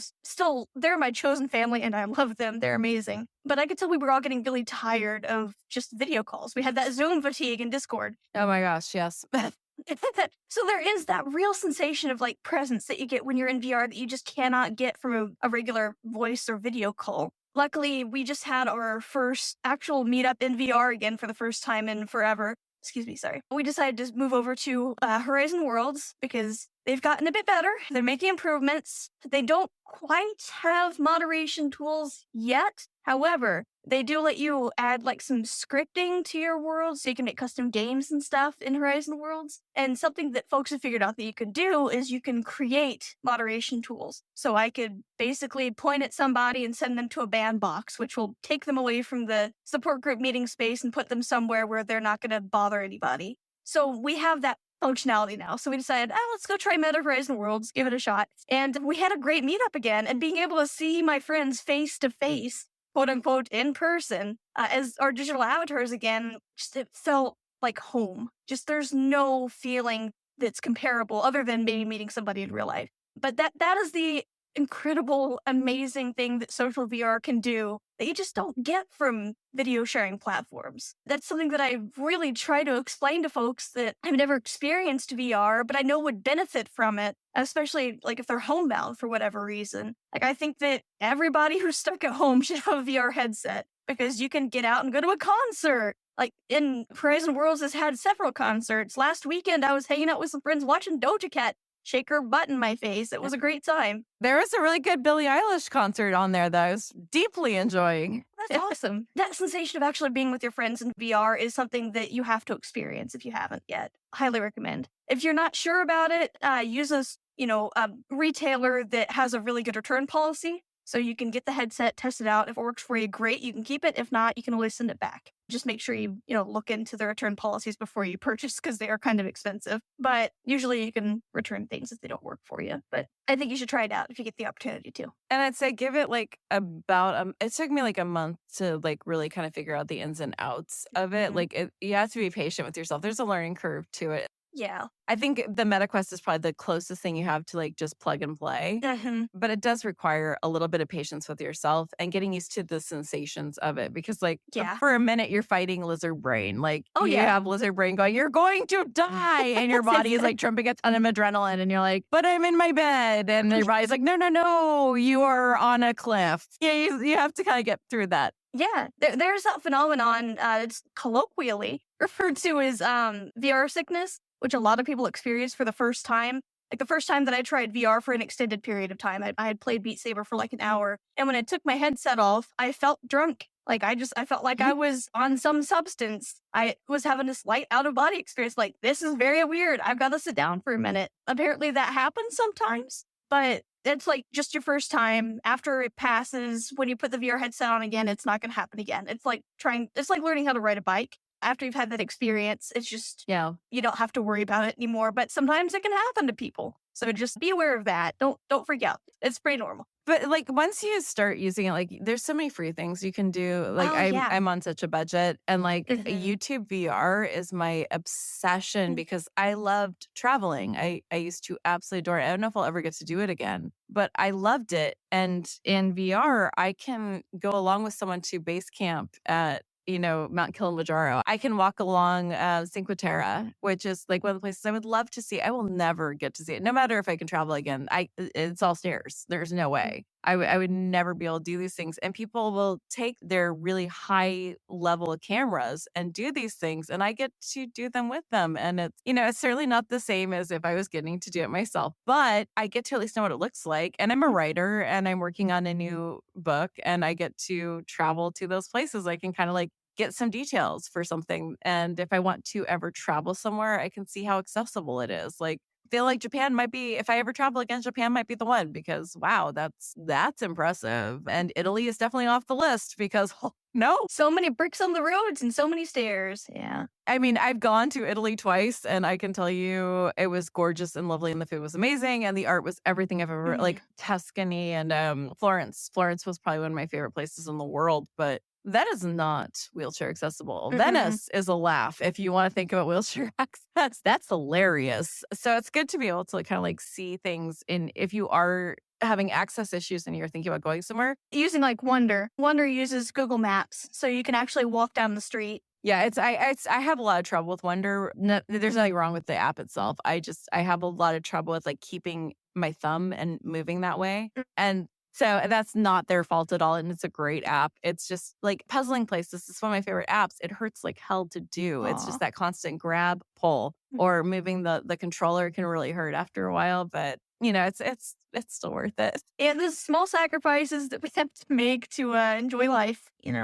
They're my chosen family and I love them. They're amazing. But I could tell we were all getting really tired of just video calls. We had that Zoom fatigue in Discord. Oh my gosh, yes. So there is that real sensation of presence that you get when you're in VR that you just cannot get from a regular voice or video call. Luckily, we just had our first actual meetup in VR again for the first time in forever. Excuse me, sorry. We decided to move over to Horizon Worlds because they've gotten a bit better. They're making improvements. They don't quite have moderation tools yet. However, they do let you add some scripting to your world so you can make custom games and stuff in Horizon Worlds. And something that folks have figured out that you can do is you can create moderation tools. So I could basically point at somebody and send them to a ban box, which will take them away from the support group meeting space and put them somewhere where they're not going to bother anybody. So we have that functionality now. So we decided, let's go try Meta Horizon Worlds, give it a shot. And we had a great meetup again, and being able to see my friends face to face, quote unquote, in person, as our digital avatars again, it felt like home. Just there's no feeling that's comparable other than maybe meeting somebody in real life. But that is the incredible, amazing thing that social VR can do that you just don't get from video sharing platforms. That's something that I really try to explain to folks that have never experienced VR, but I know would benefit from it, especially like if they're homebound for whatever reason. Like I think that everybody who's stuck at home should have a VR headset because you can get out and go to a concert. Like in Horizon Worlds has had several concerts. Last weekend I was hanging out with some friends watching Doja Cat shake her butt in my face. It was a great time. There was a really good Billie Eilish concert on there that I was deeply enjoying. That's awesome. That sensation of actually being with your friends in VR is something that you have to experience if you haven't yet. Highly recommend. If you're not sure about it, use a retailer that has a really good return policy. So you can get the headset, test it out. If it works for you, great. You can keep it. If not, you can always send it back. Just make sure you look into the return policies before you purchase because they are kind of expensive. But usually you can return things if they don't work for you. But I think you should try it out if you get the opportunity to. And I'd say give it like it took me like a month to like really kind of figure out the ins and outs of it. Mhm. Like you have to be patient with yourself. There's a learning curve to it. Yeah. I think the MetaQuest is probably the closest thing you have to like just plug and play. Mhm. But it does require a little bit of patience with yourself and getting used to the sensations of it. Because like Yeah. for a minute you're fighting lizard brain. Like Oh, you yeah. have lizard brain going, you're going to die. And your body is like trumping a ton of adrenaline. And you're like, but I'm in my bed. And your body's like, no, you are on a cliff. Yeah, you have to kind of get through that. Yeah, there's that phenomenon. It's colloquially referred to as VR sickness, which a lot of people experience for the first time. Like the first time that I tried VR for an extended period of time, I had played Beat Saber for like an hour. And when I took my headset off, I felt drunk. Like I felt like I was on some substance. I was having this light out of body experience. Like, this is very weird. I've got to sit down for a minute. Apparently that happens sometimes, but it's like just your first time. After it passes, when you put the VR headset on again, it's not going to happen again. It's like learning how to ride a bike. After you've had that experience, it's just, you don't have to worry about it anymore. But sometimes it can happen to people. So just be aware of that. Don't freak out. It's pretty normal. But like once you start using it, like there's so many free things you can do. Like I'm on such a budget, and like YouTube VR is my obsession because I loved traveling. I used to absolutely adore it. I don't know if I'll ever get to do it again, but I loved it. And in VR, I can go along with someone to base camp at Mount Kilimanjaro. I can walk along Cinque Terre, which is like one of the places I would love to see. I will never get to see it, no matter if I can travel again. It's all stairs. There's no way. I would never be able to do these things. And people will take their really high level cameras and do these things, and I get to do them with them. And it's certainly not the same as if I was getting to do it myself, but I get to at least know what it looks like. And I'm a writer and I'm working on a new book, and I get to travel to those places. I can kind of like get some details for something. And if I want to ever travel somewhere, I can see how accessible it is. Like, feel like Japan might be, if I ever travel again, Japan might be the one, because wow, that's impressive. And Italy is definitely off the list because no, so many bricks on the roads and so many stairs. Yeah. I mean, I've gone to Italy twice, and I can tell you it was gorgeous and lovely, and the food was amazing, and the art was everything I've ever like Tuscany and Florence. Florence was probably one of my favorite places in the world, but that is not wheelchair accessible. Venice is a laugh. If you want to think about wheelchair access, that's hilarious. So it's good to be able to like, kind of like see things if you are having access issues and you're thinking about going somewhere. Using like Wonder. Wonder uses Google Maps, so you can actually walk down the street. Yeah, I have a lot of trouble with Wonder. No, there's nothing wrong with the app itself. I have a lot of trouble with like keeping my thumb and moving that way. And so that's not their fault at all. And it's a great app. It's just like puzzling places. It's one of my favorite apps. It hurts like hell to do. It's just that constant grab, pull, or moving the controller can really hurt after a while. But it's still worth it. Yeah, the small sacrifices that we have to make to enjoy life, If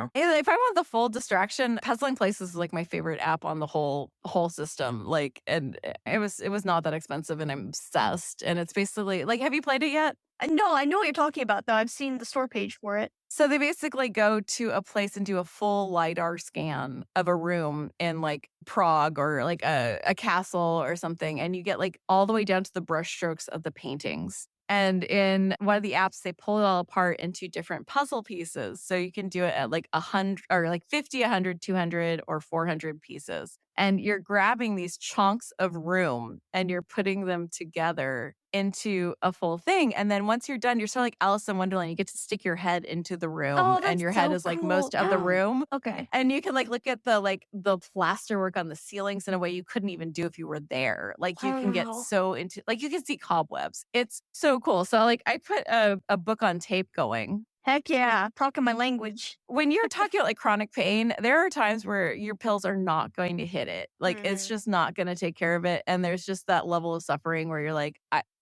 I want the full distraction, Puzzling Places is like my favorite app on the whole system. Like, and it was not that expensive, and I'm obsessed. And it's basically like, have you played it yet? No, I know what you're talking about, though. I've seen the store page for it. So they basically go to a place and do a full LiDAR scan of a room in like Prague or like a castle or something. And you get like all the way down to the brush strokes of the paintings. And in one of the apps, they pull it all apart into different puzzle pieces. So you can do it at like 100 or like 50, 100, 200, or 400 pieces. And you're grabbing these chunks of room and you're putting them together into a full thing. And then once you're done, you're sort of like Alice in Wonderland. You get to stick your head into the room Oh, and that's your head so is like cool. most of the room. Okay. And you can like look at the plaster work on the ceilings in a way you couldn't even do if you were there. Like you can get Wow. so into, like you can see cobwebs. It's so cool. So like I put a book on tape going. Heck yeah. Talking my language. When you're talking about like chronic pain, there are times where your pills are not going to hit it. Like it's just not going to take care of it. And there's just that level of suffering where you're like,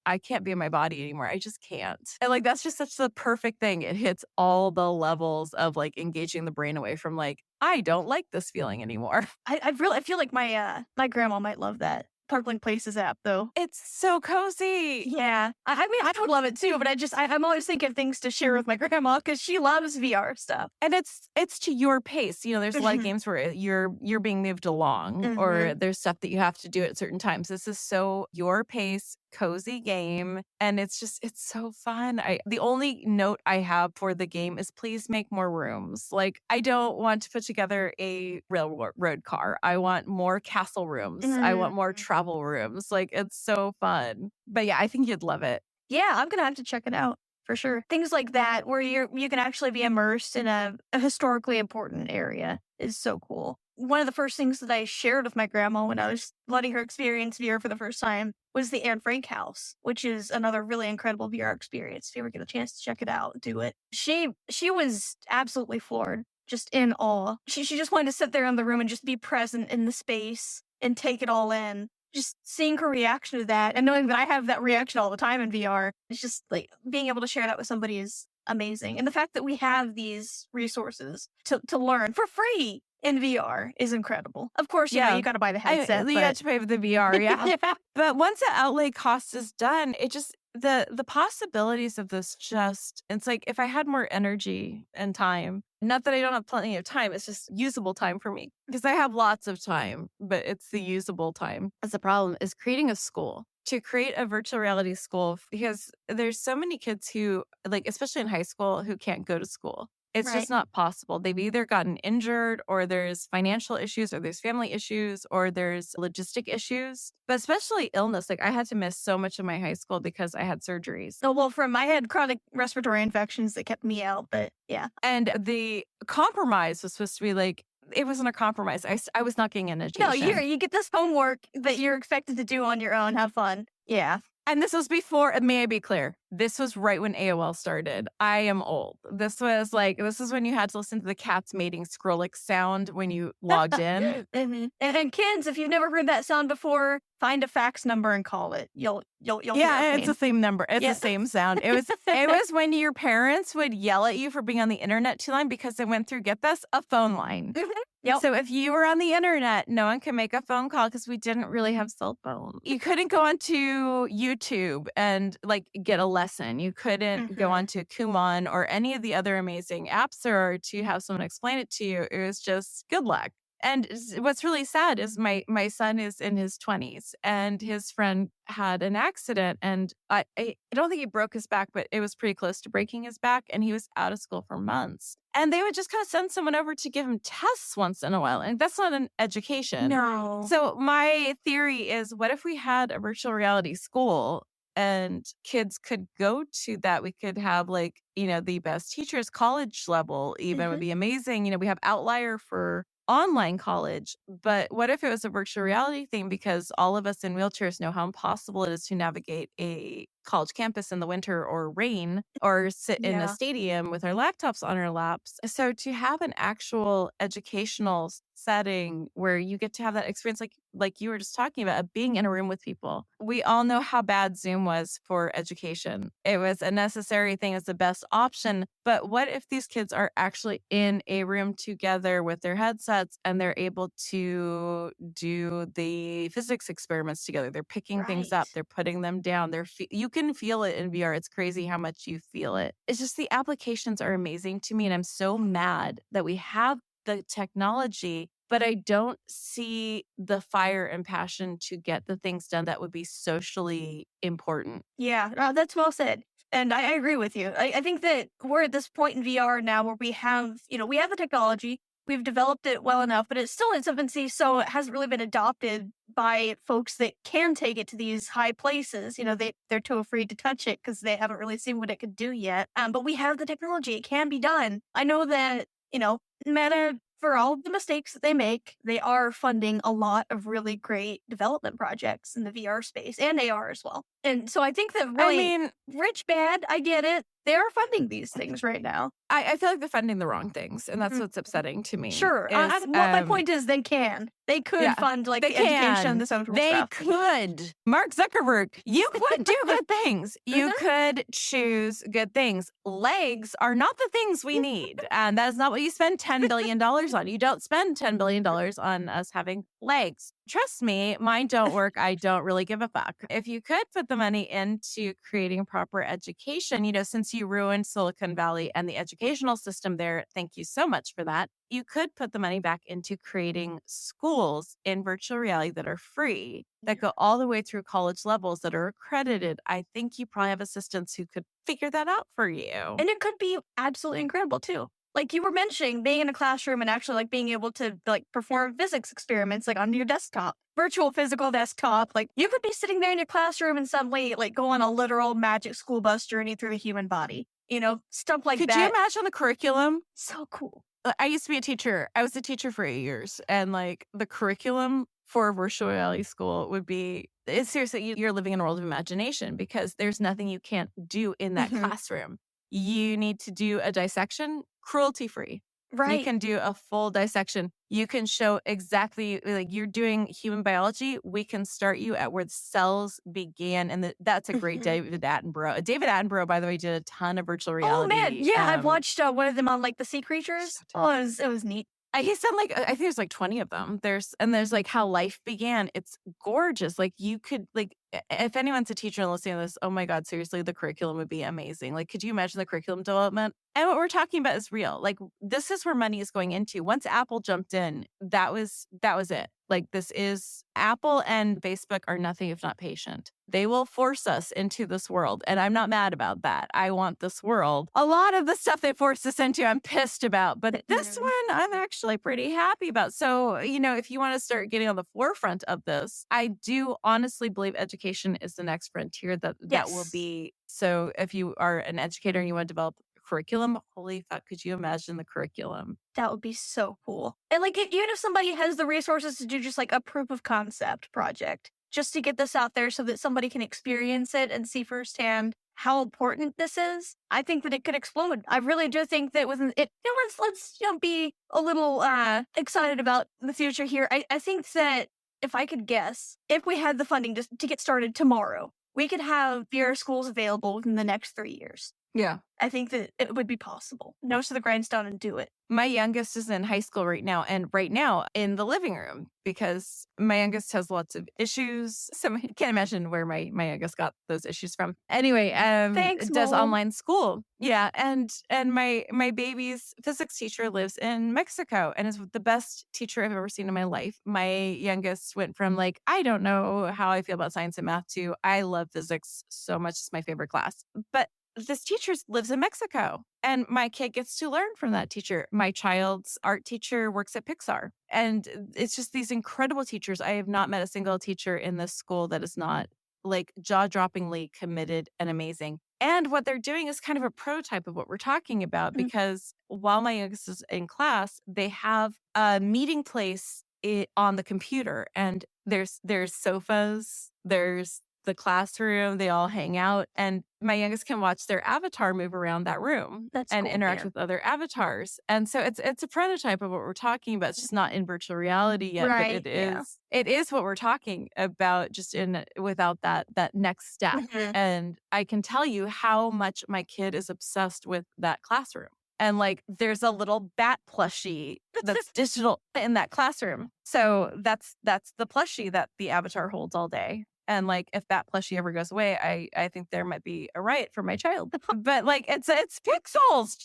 I can't be in my body anymore. I just can't. And like, that's just such the perfect thing. It hits all the levels of like engaging the brain away from like, I don't like this feeling anymore. I feel like my grandma might love that Parkland Places app though. It's so cozy. Yeah. I mean, I would love it too, but I'm always thinking of things to share with my grandma because she loves VR stuff. And it's to your pace. You know, there's a lot of games where you're being moved along or there's stuff that you have to do at certain times. This is so your pace, cozy game. And it's so fun. The only note I have for the game is please make more rooms. Like I don't want to put together a railroad car. I want more castle rooms. I want more travel rooms. Like it's so fun. But yeah, I think you'd love it. Yeah, I'm gonna have to check it out for sure. Things like that where you can actually be immersed in a historically important area is so cool. One of the first things that I shared with my grandma when I was letting her experience VR for the first time was the Anne Frank house, which is another really incredible VR experience. If you ever get a chance to check it out, do it. She was absolutely floored, just in awe. She just wanted to sit there in the room and just be present in the space and take it all in. Just seeing her reaction to that and knowing that I have that reaction all the time in VR, it's just like being able to share that with somebody is amazing. And the fact that we have these resources to learn for free in VR is incredible. Of course, you know, you got to buy the headset. You got to pay for the VR, yeah. Yeah. But once the outlay cost is done, it just the possibilities of this it's like if I had more energy and time, not that I don't have plenty of time, it's just usable time for me because I have lots of time, but it's the usable time. That's the problem is creating a school. To create a virtual reality school because there's so many kids who like, especially in high school, who can't go to school. It's just not possible. They've either gotten injured or there's financial issues or there's family issues or there's logistic issues, but especially illness. Like I had to miss so much of my high school because I had surgeries. Oh, well, I had chronic respiratory infections that kept me out, but yeah. And the compromise was supposed to be like, it wasn't a compromise. I was not getting an education. No, you get this homework that you're expected to do on your own. Have fun. Yeah. And this was before, may I be clear, this was right when AOL started. I am old. This is when you had to listen to the cat's mating Skrillex sound when you logged in. And kids, if you've never heard that sound before, find a fax number and call it. You'll yeah, it's the same number. It's the same sound. It was when your parents would yell at you for being on the internet too long because they went through, get this, a phone line. Yep. So if you were on the internet, no one could make a phone call because we didn't really have cell phones. You couldn't go onto YouTube and like get a lesson. You couldn't go onto Kumon or any of the other amazing apps there are to have someone explain it to you. It was just good luck. And what's really sad is my son is in his 20s and his friend had an accident and I don't think he broke his back, but it was pretty close to breaking his back and he was out of school for months. And they would just kind of send someone over to give him tests once in a while. And that's not an education. No. So my theory is what if we had a virtual reality school and kids could go to that? We could have like, the best teachers, college level even would be amazing. We have Outlier for online college, but what if it was a virtual reality thing because all of us in wheelchairs know how impossible it is to navigate a college campus in the winter or rain or sit in a stadium with our laptops on our laps. So to have an actual educational setting where you get to have that experience like you were just talking about, of being in a room with people. We all know how bad Zoom was for education. It was a necessary thing, it's the best option. But what if these kids are actually in a room together with their headsets and they're able to do the physics experiments together? They're picking things up, they're putting them down. You can feel it in VR. It's crazy how much you feel it. It's just the applications are amazing to me. And I'm so mad that we have the technology but I don't see the fire and passion to get the things done that would be socially important. Yeah, that's well said. And I agree with you. I think that we're at this point in VR now where we have, we have the technology, we've developed it well enough, but it's still in its infancy, so it hasn't really been adopted by folks that can take it to these high places. They're too afraid to touch it because they haven't really seen what it could do yet. But we have the technology; it can be done. I know that Meta, for all the mistakes that they make, they are funding a lot of really great development projects in the VR space and AR as well. And so I think that really, rich, bad, I get it. They are funding these things right now. I feel like they're funding the wrong things, and that's what's upsetting to me. Sure. My point is they can. They could fund the education, the social stuff. They could. Mark Zuckerberg, you could do good things. You could choose good things. Legs are not the things we need. And that is not what you spend $10 billion on. You don't spend $10 billion on us having legs. Trust me, mine don't work. I don't really give a fuck. If you could put the money into creating proper education, since you ruined Silicon Valley and the educational system there, thank you so much for that. You could put the money back into creating schools in virtual reality that are free, that go all the way through college levels, that are accredited. I think you probably have assistants who could figure that out for you. And it could be absolutely incredible too. Like you were mentioning, being in a classroom and actually being able to perform physics experiments on your desktop, virtual physical desktop. You could be sitting there in your classroom and suddenly go on a literal magic school bus journey through the human body. Stuff like that. Could you imagine the curriculum? So cool. I used to be a teacher. I was a teacher for 8 years, and the curriculum for a virtual reality school would be, it's seriously, you're living in a world of imagination because there's nothing you can't do in that classroom. You need to do a dissection, cruelty-free. Right. You can do a full dissection. You can show exactly, you're doing human biology. We can start you at where the cells began. And that's a great David Attenborough. David Attenborough, by the way, did a ton of virtual reality. Oh, man. Yeah, I've watched one of them on the Sea Creatures. It was neat. He's done I think there's 20 of them. There's how life began. It's gorgeous. You could if anyone's a teacher and listening to this, oh my God, seriously, the curriculum would be amazing. Could you imagine the curriculum development? And what we're talking about is real. This is where money is going into. Once Apple jumped in, that was it. This is Apple and Facebook are nothing if not patient. They will force us into this world. And I'm not mad about that. I want this world. A lot of the stuff they forced us into, I'm pissed about. But this one, I'm actually pretty happy about. So, if you want to start getting on the forefront of this, I do honestly believe education is the next frontier that will be. So if you are an educator and you want to develop curriculum, holy fuck, could you imagine the curriculum? That would be so cool. And even if somebody has the resources to do just a proof of concept project, just to get this out there so that somebody can experience it and see firsthand how important this is, I think that it could explode. I really do think that within it, let's be a little excited about the future here. I think that if I could guess, if we had the funding to get started tomorrow, we could have VR schools available within the next 3 years. Yeah. I think that it would be possible. Nose to the grindstone and do it. My youngest is in high school right now, and right now in the living room because my youngest has lots of issues. So I can't imagine where my youngest got those issues from. Anyway, Thanks, does Mom. online school. Yeah, and my baby's physics teacher lives in Mexico and is the best teacher I've ever seen in my life. My youngest went from I don't know how I feel about science and math to I love physics so much. It's my favorite class. But this teacher lives in Mexico and my kid gets to learn from that teacher. My child's art teacher works at Pixar. And it's just these incredible teachers. I have not met a single teacher in this school that is not jaw-droppingly committed and amazing. And what they're doing is kind of a prototype of what we're talking about because while my youngest is in class, they have a meeting place on the computer and there's sofas, there's the classroom, they all hang out, and my youngest can watch their avatar move around that room and interact with other avatars. And so it's a prototype of what we're talking about. It's just not in virtual reality yet, right, but it is what we're talking about just without that next step. And I can tell you how much my kid is obsessed with that classroom. And there's a little bat plushie that's digital in that classroom. So that's the plushie that the avatar holds all day. And like, if that plushie ever goes away, I think there might be a riot for my child. But like, it's pixels,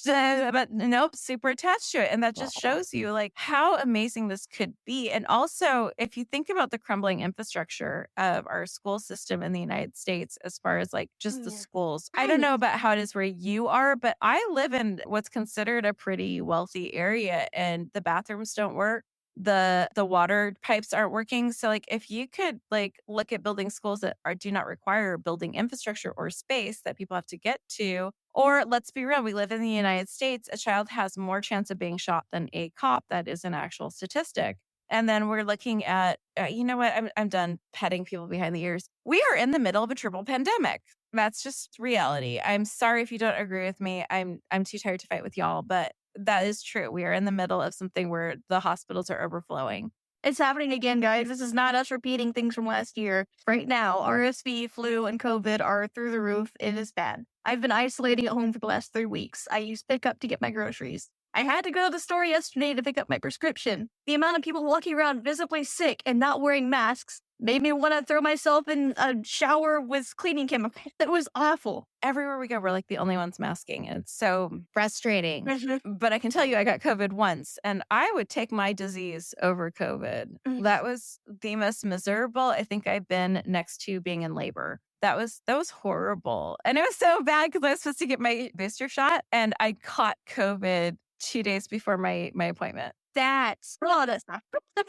but nope, super attached to it. And that just shows you like how amazing this could be. And also, if you think about the crumbling infrastructure of our school system in the United States, as far as like just the schools, I don't know about how it is where you are, but I live in what's considered a pretty wealthy area, and the bathrooms don't work. The water pipes aren't working. So like, if you could like look at building schools that do not require building infrastructure or space that people have to get to, or let's be real, we live in the United States, a child has more chance of being shot than a cop. That is an actual statistic. And then we're looking at, you know what? I'm done petting people behind the ears. We are in the middle of a triple pandemic. That's just reality. I'm sorry if you don't agree with me. I'm too tired to fight with y'all, but that is true. We are in the middle of something where the hospitals are overflowing. It's happening again, guys. This is not us repeating things from last year. Right now, RSV, flu, and COVID are through the roof. It is bad. I've been isolating at home for the last 3 weeks. I use pickup to get my groceries. I had to go to the store yesterday to pick up my prescription. The amount of people walking around visibly sick and not wearing masks made me want to throw myself in a shower with cleaning chemicals. That was awful. Everywhere we go, we're like the only ones masking. And it's so frustrating. But I can tell you, I got COVID once, and I would take my disease over COVID. That was the most miserable I think I've been next to being in labor. That was horrible. And it was so bad because I was supposed to get my booster shot, and I caught COVID 2 days before my appointment. That's not.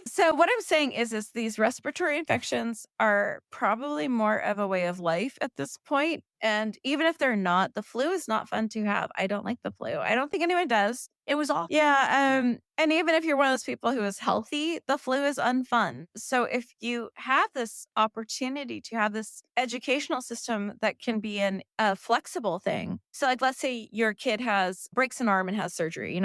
So what I'm saying is these respiratory infections are probably more of a way of life at this point. And even if they're not, the flu is not fun to have. I don't like the flu. I don't think anyone does. It was awful. Yeah. And even if you're one of those people who is healthy, the flu is unfun. So if you have this opportunity to have this educational system that can be a flexible thing. So like, let's say your kid breaks an arm and has surgery,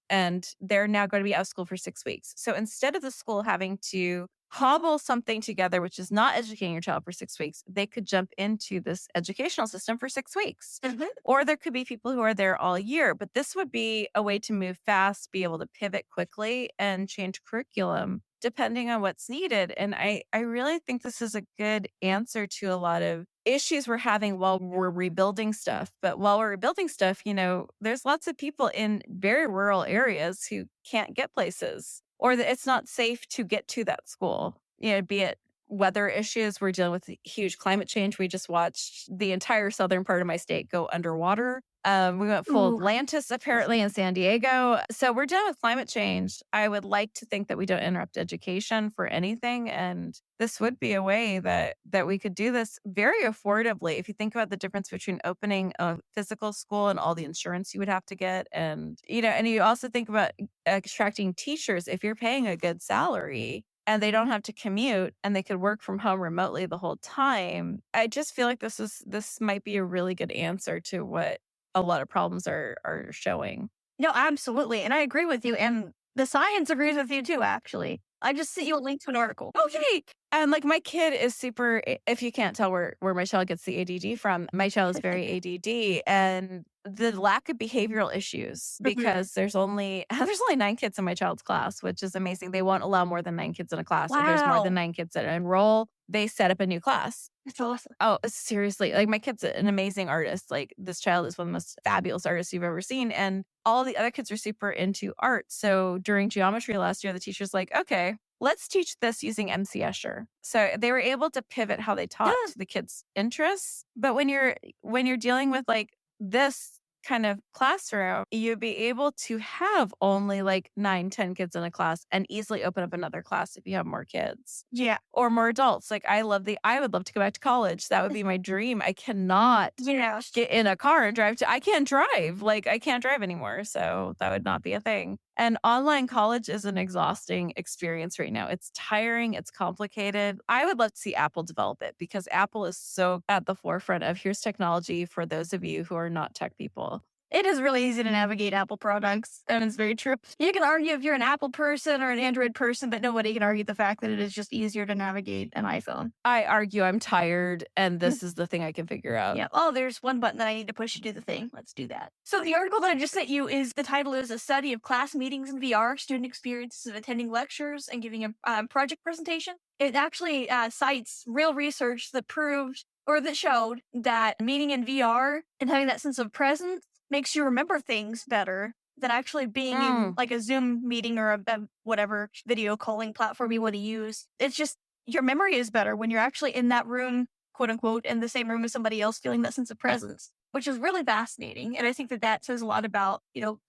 and they're now going to be out of school for 6 weeks. So instead of the school having to cobble something together, which is not educating your child for 6 weeks, they could jump into this educational system for 6 weeks. Or there could be people who are there all year, but this would be a way to move fast, be able to pivot quickly and change curriculum depending on what's needed. And I really think this is a good answer to a lot of issues we're having while we're rebuilding stuff. But while we're rebuilding stuff, there's lots of people in very rural areas who can't get places, or that it's not safe to get to that school, be it weather issues. We're dealing with huge climate change. We just watched the entire southern part of my state go underwater. We went full Atlantis apparently in San Diego. So we're dealing with climate change. I would like to think that we don't interrupt education for anything. And this would be a way that we could do this very affordably. If you think about the difference between opening a physical school and all the insurance you would have to get. And, and you also think about attracting teachers. If you're paying a good salary and they don't have to commute and they could work from home remotely the whole time, I just feel like this might be a really good answer to what a lot of problems are showing. No, absolutely. And I agree with you. And the science agrees with you too, actually. I just sent you a link to an article. Okay. And like my kid is super, if you can't tell where my child gets the ADD from, my child is very ADD, and the lack of behavioral issues, because there's only 9 kids in my child's class, which is amazing. They won't allow more than 9 kids in a class. If there's more than 9 kids that enroll, they set up a new class. That's awesome. Oh, seriously. Like my kid's an amazing artist. Like this child is one of the most fabulous artists you've ever seen. And all the other kids are super into art. So during geometry last year, the teacher's like, okay, let's teach this using MC Escher. So they were able to pivot how they taught to the kids' interests. But when you're dealing with like this kind of classroom, you'd be able to have only like 9-10 kids in a class and easily open up another class if you have more kids. Yeah. Or more adults. Like I would love to go back to college. That would be my dream. I cannot get in a car and drive I can't drive. Like I can't drive anymore. So that would not be a thing. And online college is an exhausting experience right now. It's tiring. It's complicated. I would love to see Apple develop it, because Apple is so at the forefront of here's technology for those of you who are not tech people. It is really easy to navigate Apple products. That is very true. You can argue if you're an Apple person or an Android person, but nobody can argue the fact that it is just easier to navigate an iPhone. I argue I'm tired and this is the thing I can figure out. Yeah. Oh, there's one button that I need to push to do the thing. Let's do that. So the article that I just sent you the title is A Study of Class Meetings in VR, Student Experiences of Attending Lectures and Giving a Project Presentation. It actually cites real research that proved or that showed that meeting in VR and having that sense of presence makes you remember things better than actually being in like a Zoom meeting or a whatever video calling platform you want to use. It's just your memory is better when you're actually in that room, quote unquote, in the same room as somebody else, feeling that sense of presence, which is really fascinating. And I think that says a lot about,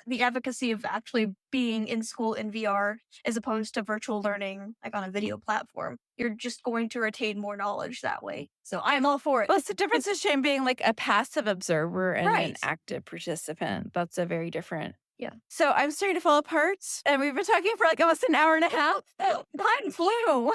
the advocacy of actually being in school in VR as opposed to virtual learning, like on a video platform. You're just going to retain more knowledge that way. So I'm all for it. Well, it's the difference between being like a passive observer and Right. an active participant. That's a very different. Yeah. So I'm starting to fall apart, and we've been talking for like almost an hour and a half. Time flew.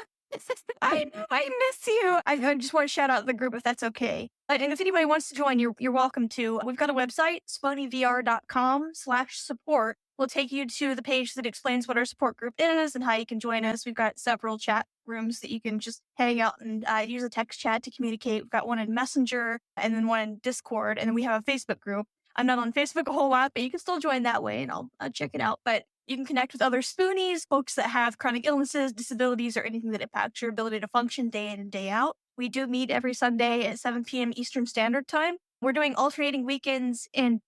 I miss you. I just want to shout out the group if that's okay. And if anybody wants to join, you're welcome to. We've got a website, sponyvr.com/support. We'll take you to the page that explains what our support group is and how you can join us. We've got several chat rooms that you can just hang out and use a text chat to communicate. We've got one in Messenger and then one in Discord. And then we have a Facebook group. I'm not on Facebook a whole lot, but you can still join that way and I'll check it out. But you can connect with other spoonies, folks that have chronic illnesses, disabilities, or anything that impacts your ability to function day in and day out. We do meet every Sunday at 7 p.m. Eastern Standard Time. We're doing alternating weeks in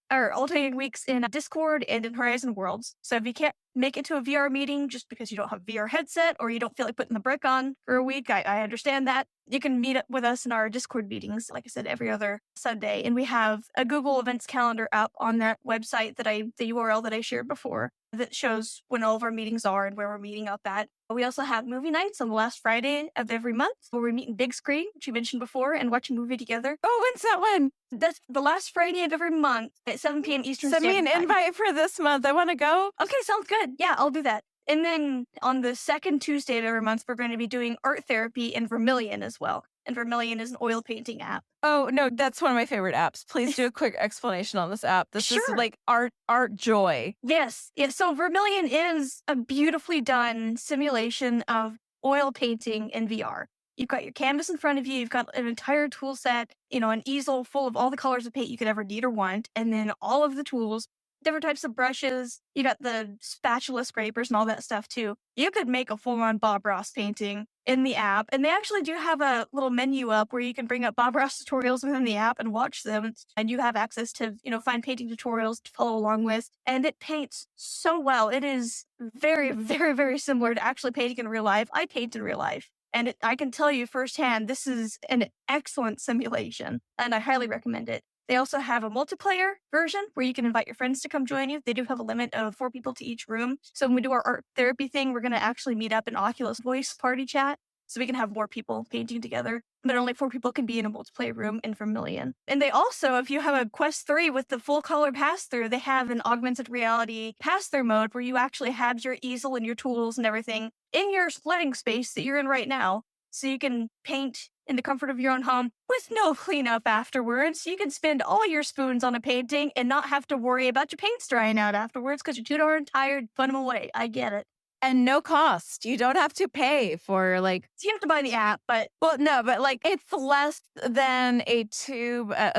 Discord and in Horizon Worlds. So if you can't make it to a VR meeting just because you don't have a VR headset or you don't feel like putting the brick on for a week, I understand that. You can meet up with us in our Discord meetings, like I said, every other Sunday. And we have a Google Events calendar up on that website the URL that I shared before that shows when all of our meetings are and where we're meeting up at. We also have movie nights on the last Friday of every month where we meet in big screen, which you mentioned before, and watch a movie together. Oh, when's that one? That's the last Friday of every month at 7 p.m. Eastern Send me Standard an Time. invite for this month. I want to go. Okay, sounds good. Yeah, I'll do that. And then on the second Tuesday of every month, we're going to be doing art therapy in Vermilion as well. And Vermilion is an oil painting app. Oh, no, that's one of my favorite apps. Please do a quick explanation on this app. This is like art joy. Yes. Yeah. So Vermilion is a beautifully done simulation of oil painting in VR. You've got your canvas in front of you. You've got an entire tool set, an easel full of all the colors of paint you could ever need or want. And then all of the tools, different types of brushes. You got the spatula scrapers and all that stuff too. You could make a full-on Bob Ross painting in the app. And they actually do have a little menu up where you can bring up Bob Ross tutorials within the app and watch them. And you have access to, find painting tutorials to follow along with. And it paints so well. It is very, very, very similar to actually painting in real life. I paint in real life. And I can tell you firsthand, this is an excellent simulation. And I highly recommend it. They also have a multiplayer version where you can invite your friends to come join you. They do have a limit of 4 people to each room. So when we do our art therapy thing, we're going to actually meet up in Oculus Voice party chat so we can have more people painting together. But only 4 people can be in a multiplayer room in Vermilion. And they also, if you have a Quest 3 with the full color pass-through, they have an augmented reality pass-through mode where you actually have your easel and your tools and everything in your living space that you're in right now. So you can paint in the comfort of your own home with no cleanup afterwards. You can spend all your spoons on a painting and not have to worry about your paints drying out afterwards because you're too darn tired. Put them away. I get it. And no cost. You don't have to pay for So you have to buy the app, but it's less than a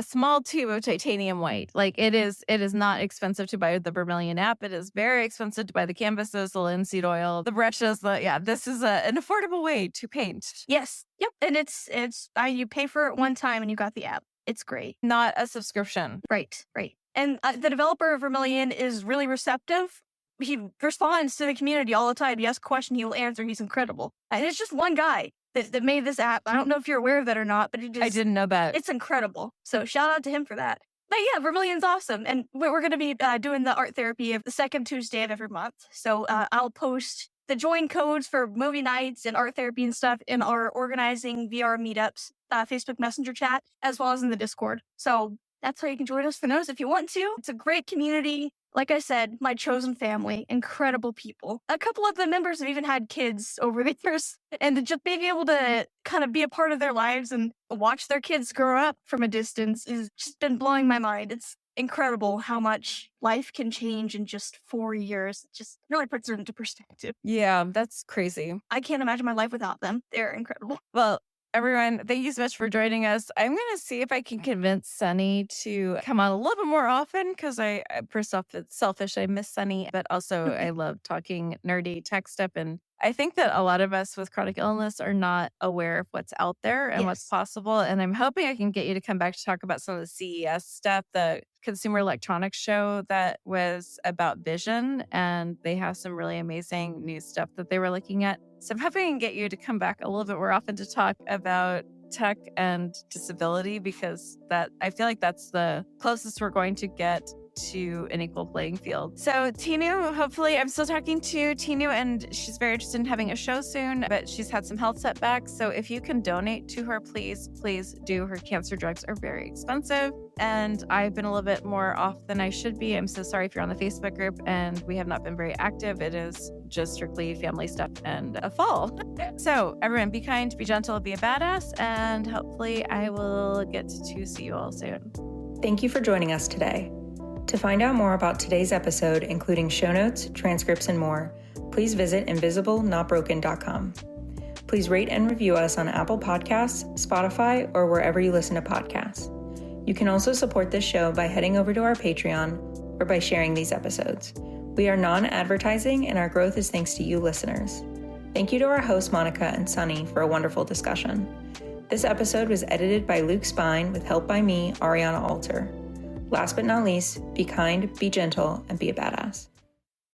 small tube of titanium white. It is not expensive to buy the Vermilion app. It is very expensive to buy the canvases, the linseed oil, the brushes. This is an affordable way to paint. Yes. Yep. And you pay for it one time and you got the app. It's great. Not a subscription. Right. And the developer of Vermilion is really receptive. He responds to the community all the time. You ask a question, he will answer. He's incredible. And it's just one guy that made this app. I don't know if you're aware of that or not, but I didn't know that. It's incredible. So shout out to him for that. But yeah, Vermilion's awesome. And we're going to be doing the art therapy of the second Tuesday of every month. So I'll post the join codes for movie nights and art therapy and stuff in our organizing VR meetups, Facebook Messenger chat, as well as in the Discord. So that's how you can join us for those if you want to. It's a great community. Like I said, my chosen family, incredible people. A couple of the members have even had kids over the years. And to just being able to kind of be a part of their lives and watch their kids grow up from a distance has just been blowing my mind. incredible how much life can change in just 4 years. It just really puts it into perspective. Yeah, that's crazy. I can't imagine my life without them. They're incredible. Well, everyone, thank you so much for joining us. I'm going to see if I can convince Sunny to come on a little bit more often because first off, it's selfish. I miss Sunny, but also I love talking nerdy tech stuff. And I think that a lot of us with chronic illness are not aware of what's out there and what's possible. And I'm hoping I can get you to come back to talk about some of the CES stuff, the Consumer Electronics Show that was about vision. And they have some really amazing new stuff that they were looking at. So I'm hoping I can get you to come back a little bit more often to talk about tech and disability, because that I feel like that's the closest we're going to get to an equal playing field. So Tinu, hopefully, I'm still talking to Tinu, and she's very interested in having a show soon, but she's had some health setbacks. So if you can donate to her, please do. Her cancer drugs are very expensive, and I've been a little bit more off than I should be. I'm so sorry if you're on the Facebook group and we have not been very active. It is just strictly family stuff and a fall. So everyone, be kind, be gentle, be a badass, and hopefully I will get to see you all soon. Thank you for joining us today. To find out more about today's episode, including show notes, transcripts, and more, please visit invisiblenotbroken.com. Please rate and review us on Apple Podcasts, Spotify, or wherever you listen to podcasts. You can also support this show by heading over to our Patreon or by sharing these episodes. We are non-advertising, and our growth is thanks to you listeners. Thank you to our hosts Monica and Sunny for a wonderful discussion. This episode was edited by Luke Spine with help by me, Ariana Alter. Last but not least, be kind, be gentle, and be a badass.